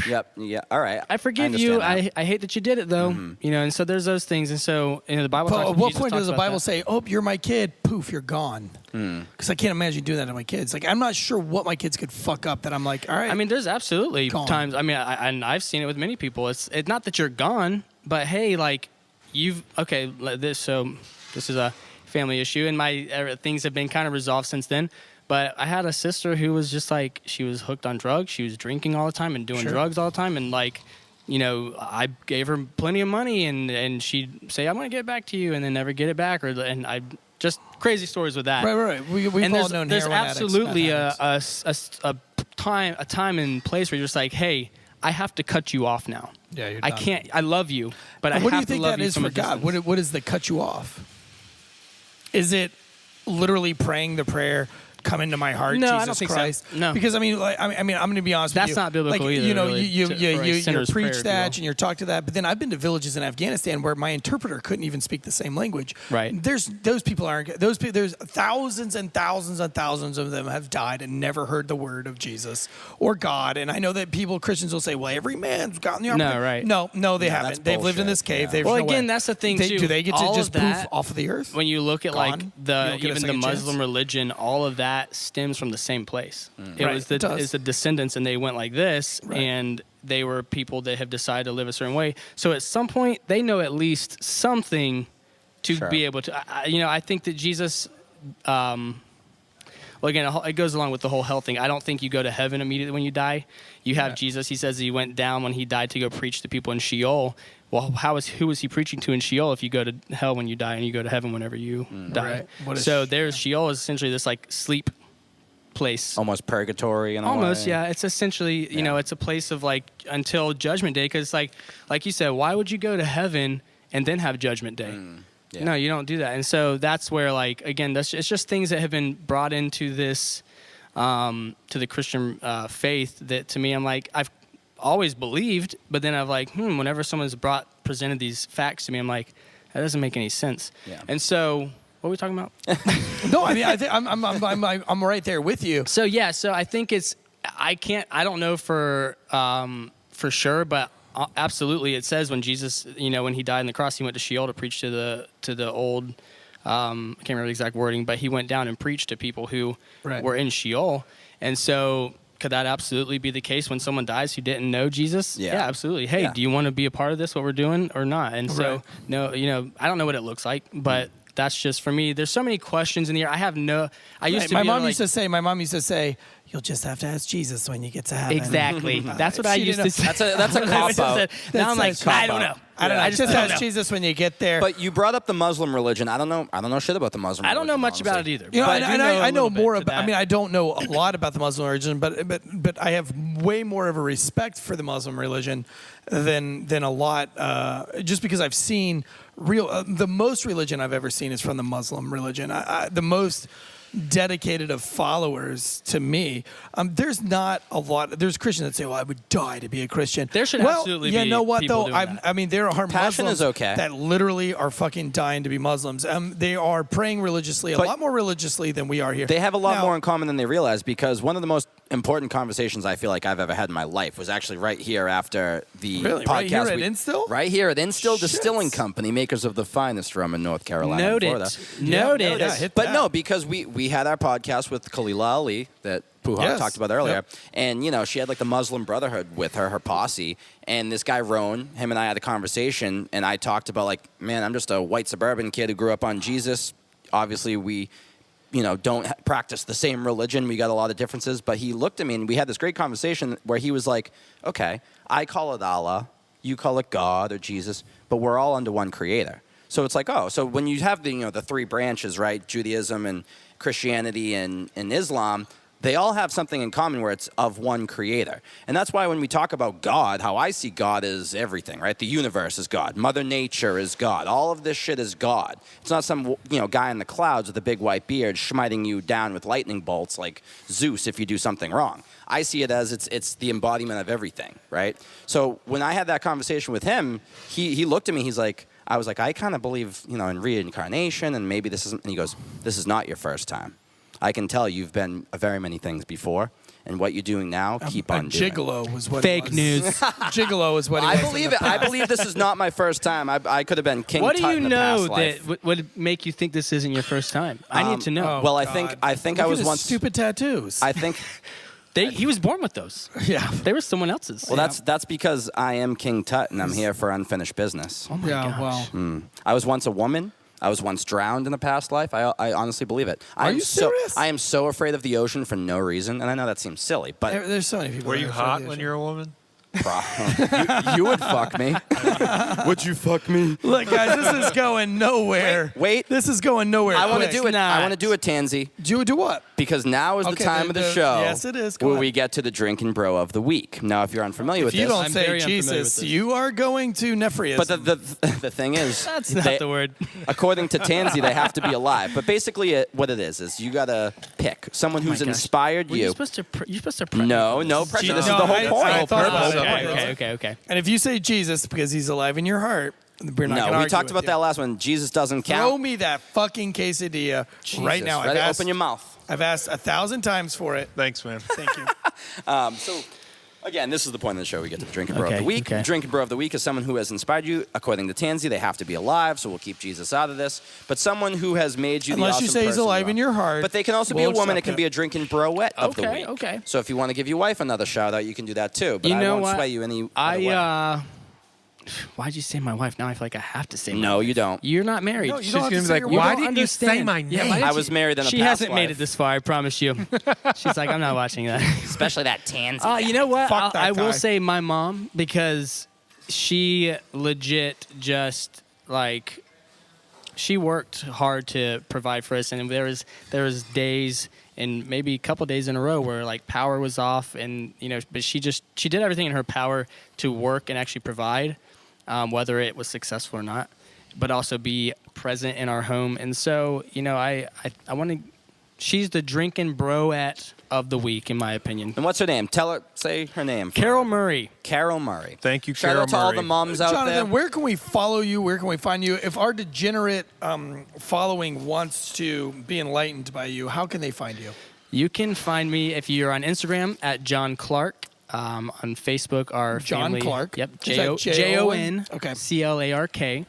Yep. Yeah. All right. I forgive you. understand that. I hate that you did it though. And so there's those things. And so the Bible. But talks, at what Jesus point talks does the about Bible that. say, "Oh, you're my kid"? Poof, you're gone. Because I can't imagine doing that to my kids. Like, I'm not sure what my kids could fuck up. That I'm like, all right. I mean, there's absolutely Gone. times. I mean, and I've seen it with many people. It's not that you're gone, but hey, like this is a family issue, and my things have been kind of resolved since then. But I had a sister who was just like, she was hooked on drugs. She was drinking all the time and doing drugs all the time. And like, I gave her plenty of money, and she'd say, "I'm going to get it back to you," and then never get it back. And I just crazy stories with that. right. We've And all known there's heroin addicts, absolutely meth addicts. a time and place where you're just like, hey, I have to cut you off now. Yeah, you're I done. can't. I love you, but I What do you have to think love that you is from for a God? distance. What is the cut you off? Is it literally praying the prayer, "Come into my heart, No, I Jesus don't think so. Christ"? No. Because I mean, I'm going to be honest with you. That's not biblical like, either, really, you for a sinner's prayer, preach if you that will. and you're talk to that. But then I've been to villages in Afghanistan where my interpreter couldn't even speak the same language. Right. There's those people aren't. There's thousands and thousands and thousands of them have died and never heard the word of Jesus or God. And I know that Christians will say, "Well, every man's gotten the opportunity." right. No, they that's haven't. They've lived in bullshit. this cave. Yeah. There's Well, no way. again, that's the thing, too. Do they get to All just of that, poof off of the earth? When you look at Gone? like You don't get a even the second chance? Muslim religion, all of that stems from the same place. It Right, was it does. it's the descendants, and they went like this, Right. and they were people that have decided to live a certain way. So at some point, they know at least something to Sure. be able to. I think that Jesus. Well, again, it goes along with the whole hell thing. I don't think you go to heaven immediately when you die. You have Jesus. He says he went down when he died to go preach to people in Sheol. Well, who was he preaching to in Sheol if you go to hell when you die and you go to heaven whenever you die? Right. What is- So Sheol is essentially this like sleep place. Almost purgatory in a Almost, way. yeah. It's essentially, it's a place of like until Judgment Day. Because like you said, why would you go to heaven and then have Judgment Day? Yeah. No, you don't do that. And so that's where, like, again, it's just things that have been brought into this, to the Christian faith that to me, I'm like, I've always believed, but then I've like, whenever someone's presented these facts to me, I'm like, that doesn't make any sense. Yeah. And so, what are we talking about? No, I mean, I think I'm right there with you. So yeah, so I think I don't know for sure, but absolutely, it says when Jesus, when he died on the cross, he went to Sheol to preach to the old. I can't remember the exact wording, but he went down and preached to people who were in Sheol, and so. Could that absolutely be the case when someone dies who didn't know Jesus? Yeah. Absolutely. Hey, do you want to be a part of this, what we're doing, or not? And so, no, I don't know what it looks like, but that's just for me. There's so many questions in the air. I have no. I used to. My be mom able used to say. My mom used to say, "You'll just have to ask Jesus when you get to heaven." Exactly. That's what I She used didn't to know. say. That's a cop out. Now I'm like, I don't know. I don't know. I Just ask Jesus when you get there. But you brought up the Muslim religion. I don't know shit about the Muslim. I don't know religion, much about it honestly. either. You know, but and I I know a little more bit to about. I that. mean, I don't know a lot about the Muslim religion, but I have way more of a respect for the Muslim religion than a lot. Just because I've seen the most religion I've ever seen is from the Muslim religion. The most dedicated of followers to me. There's not a lot. There's Christians that say, "Well, I would die to be a Christian." There should well, absolutely you be know what people though? doing that. I mean, there are Passion Muslims is okay. that literally are fucking dying to be Muslims. They are praying religiously, a But lot more religiously than we are here. They have a lot Now- more in common than they realize, because one of the most important conversations I feel like I've ever had in my life was actually right here after the Really? podcast. Right here at Instill? Right here at Instill Shit. Distilling Company, makers of the finest rum in North Carolina and Note Florida. it. Note Yeah, it. yeah, hit But that. no, because we had our podcast with Khalila Ali that Puha Yes. talked about earlier. Yep. And, she had like the Muslim Brotherhood with her posse. And this guy, Roan, him and I had a conversation. And I talked about like, man, I'm just a white suburban kid who grew up on Jesus. Obviously, we, don't practice the same religion. We got a lot of differences. But he looked at me and we had this great conversation where he was like, okay, I call it Allah. You call it God or Jesus. But we're all under one creator. So it's like, so when you have the three branches, right? Judaism and Christianity and Islam, they all have something in common where it's of one creator. And that's why when we talk about God, how I see God is everything, right? The universe is God. Mother Nature is God. All of this shit is God. It's not some, guy in the clouds with a big white beard smiting you down with lightning bolts like Zeus if you do something wrong. I see it as it's the embodiment of everything, right? So when I had that conversation with him, he looked at me, I was like, I kind of believe, in reincarnation, and maybe this isn't, and he goes, this is not your first time. I can tell you've been very many things before, and what you're doing now, keep on doing. Gigolo was what Fake it was. news. Gigolo is what he was. I believe it. I believe this is not my first time. I could have been King What do Tut you in a know past life. that would make you think this isn't your first time? I need to know. Well, I God. think Look I at was his once. stupid tattoos. I think. He was born with those. yeah. They were someone else's. Well, that's because I am King Tut, and I'm here for unfinished business. oh my Yeah. gosh. Well. I was once a woman. I was once drowned in a past life. I honestly believe it. Are you serious? I am so afraid of the ocean for no reason, and I know that seems silly, but There's so many people. Were that you are hot afraid of when the you were a woman? you would fuck me. Would you fuck me? ocean. Look, guys, this is going nowhere. Wait. This is going nowhere. I want to quick. do it. I not. want to do it, Tansy, Do what? because now is Okay, the time of the the- show. yes, it is. Go where ahead. we get to the drinking bro of the week. Now, if you're unfamiliar with If you this, don't I'm say very unfamiliar with Jesus, this. you are going to Nephrius. but the thing is, That's not the word. According to Tansy, they have to be alive. But basically, what it is you gotta pick someone who's gosh. inspired Were you you. supposed to? You're supposed to. Prep No, me for no this. pressure. No, This is the whole I point. thought about it. Okay. And if you say Jesus because he's alive in your heart, we're not No, gonna we argue talked with about you. that last one. Jesus doesn't Throw count. me that fucking quesadilla right now. Ready? Open your mouth. I've asked 1,000 times for it. Thanks, man. Thank you. So, again, this is the point of the show. We get to the drinking bro of Okay, the week. okay. Drinking bro of the week is someone who has inspired you. According to Tansy, they have to be alive, so we'll keep Jesus out of this. But someone who has made you the Unless awesome you say he's person alive you in are. your heart. But they can also be we'll a woman. It accept can be a drinking broette of the Okay, week. okay. So if you want to give your wife another shout out, you can do that too. But You I know won't what? sway you any other way. Why'd you say my wife? Now I feel like I have to say. my No, wife. you don't. You're not married. No, you She's don't have gonna to be say like, your why wife. didn't you say my name? Yeah, why I didn't was you- married in a She past hasn't made life. it this far. I promise you. She's like, I'm not watching that. Especially that Tansy. You know what? Fuck that I will guy. say my mom, because she legit just like she worked hard to provide for us, and there was days and maybe a couple days in a row where like power was off, and but she did everything in her power to work and actually provide, whether it was successful or not, but also be present in our home. And so, you know, I want to. She's the drinking broette of the week, in my opinion. And what's her name? Tell her, say her name. Carol Murray. Carol Murray. Thank you, Shout Carol out to all Murray. the moms out Jonathan, there. where can we follow you? Where can we find you? If our degenerate following wants to be enlightened by you, how can they find you? You can find me if you're on Instagram at John Clark. On Facebook, our John family. Clark? Yep. Is that Jon Okay. Clark.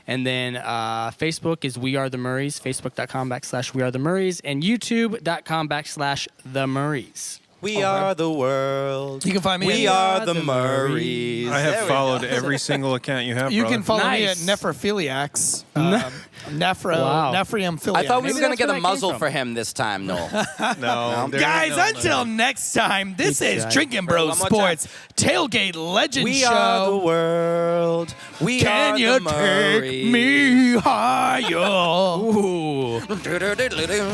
And then Facebook is We Are the Murrays. Facebook.com/We Are the Murrays and YouTube.com/The Murrays. We are the world. You can find me We at- are the Murrays. I have followed every single account you have, You brother. can follow me at Nice. Nephrophiliacs. Wow. Nephrium Philiacs. I thought we Maybe were going to that's get where a that came muzzle from. for him this time, Noel. No, there Guys, ain't no until next time, this is Exactly. Drinking Bros One more time. Sports Tailgate Legend We Show. are the world. We Can are you the take Murrays. me higher? Ooh. Do-do-do-do-do.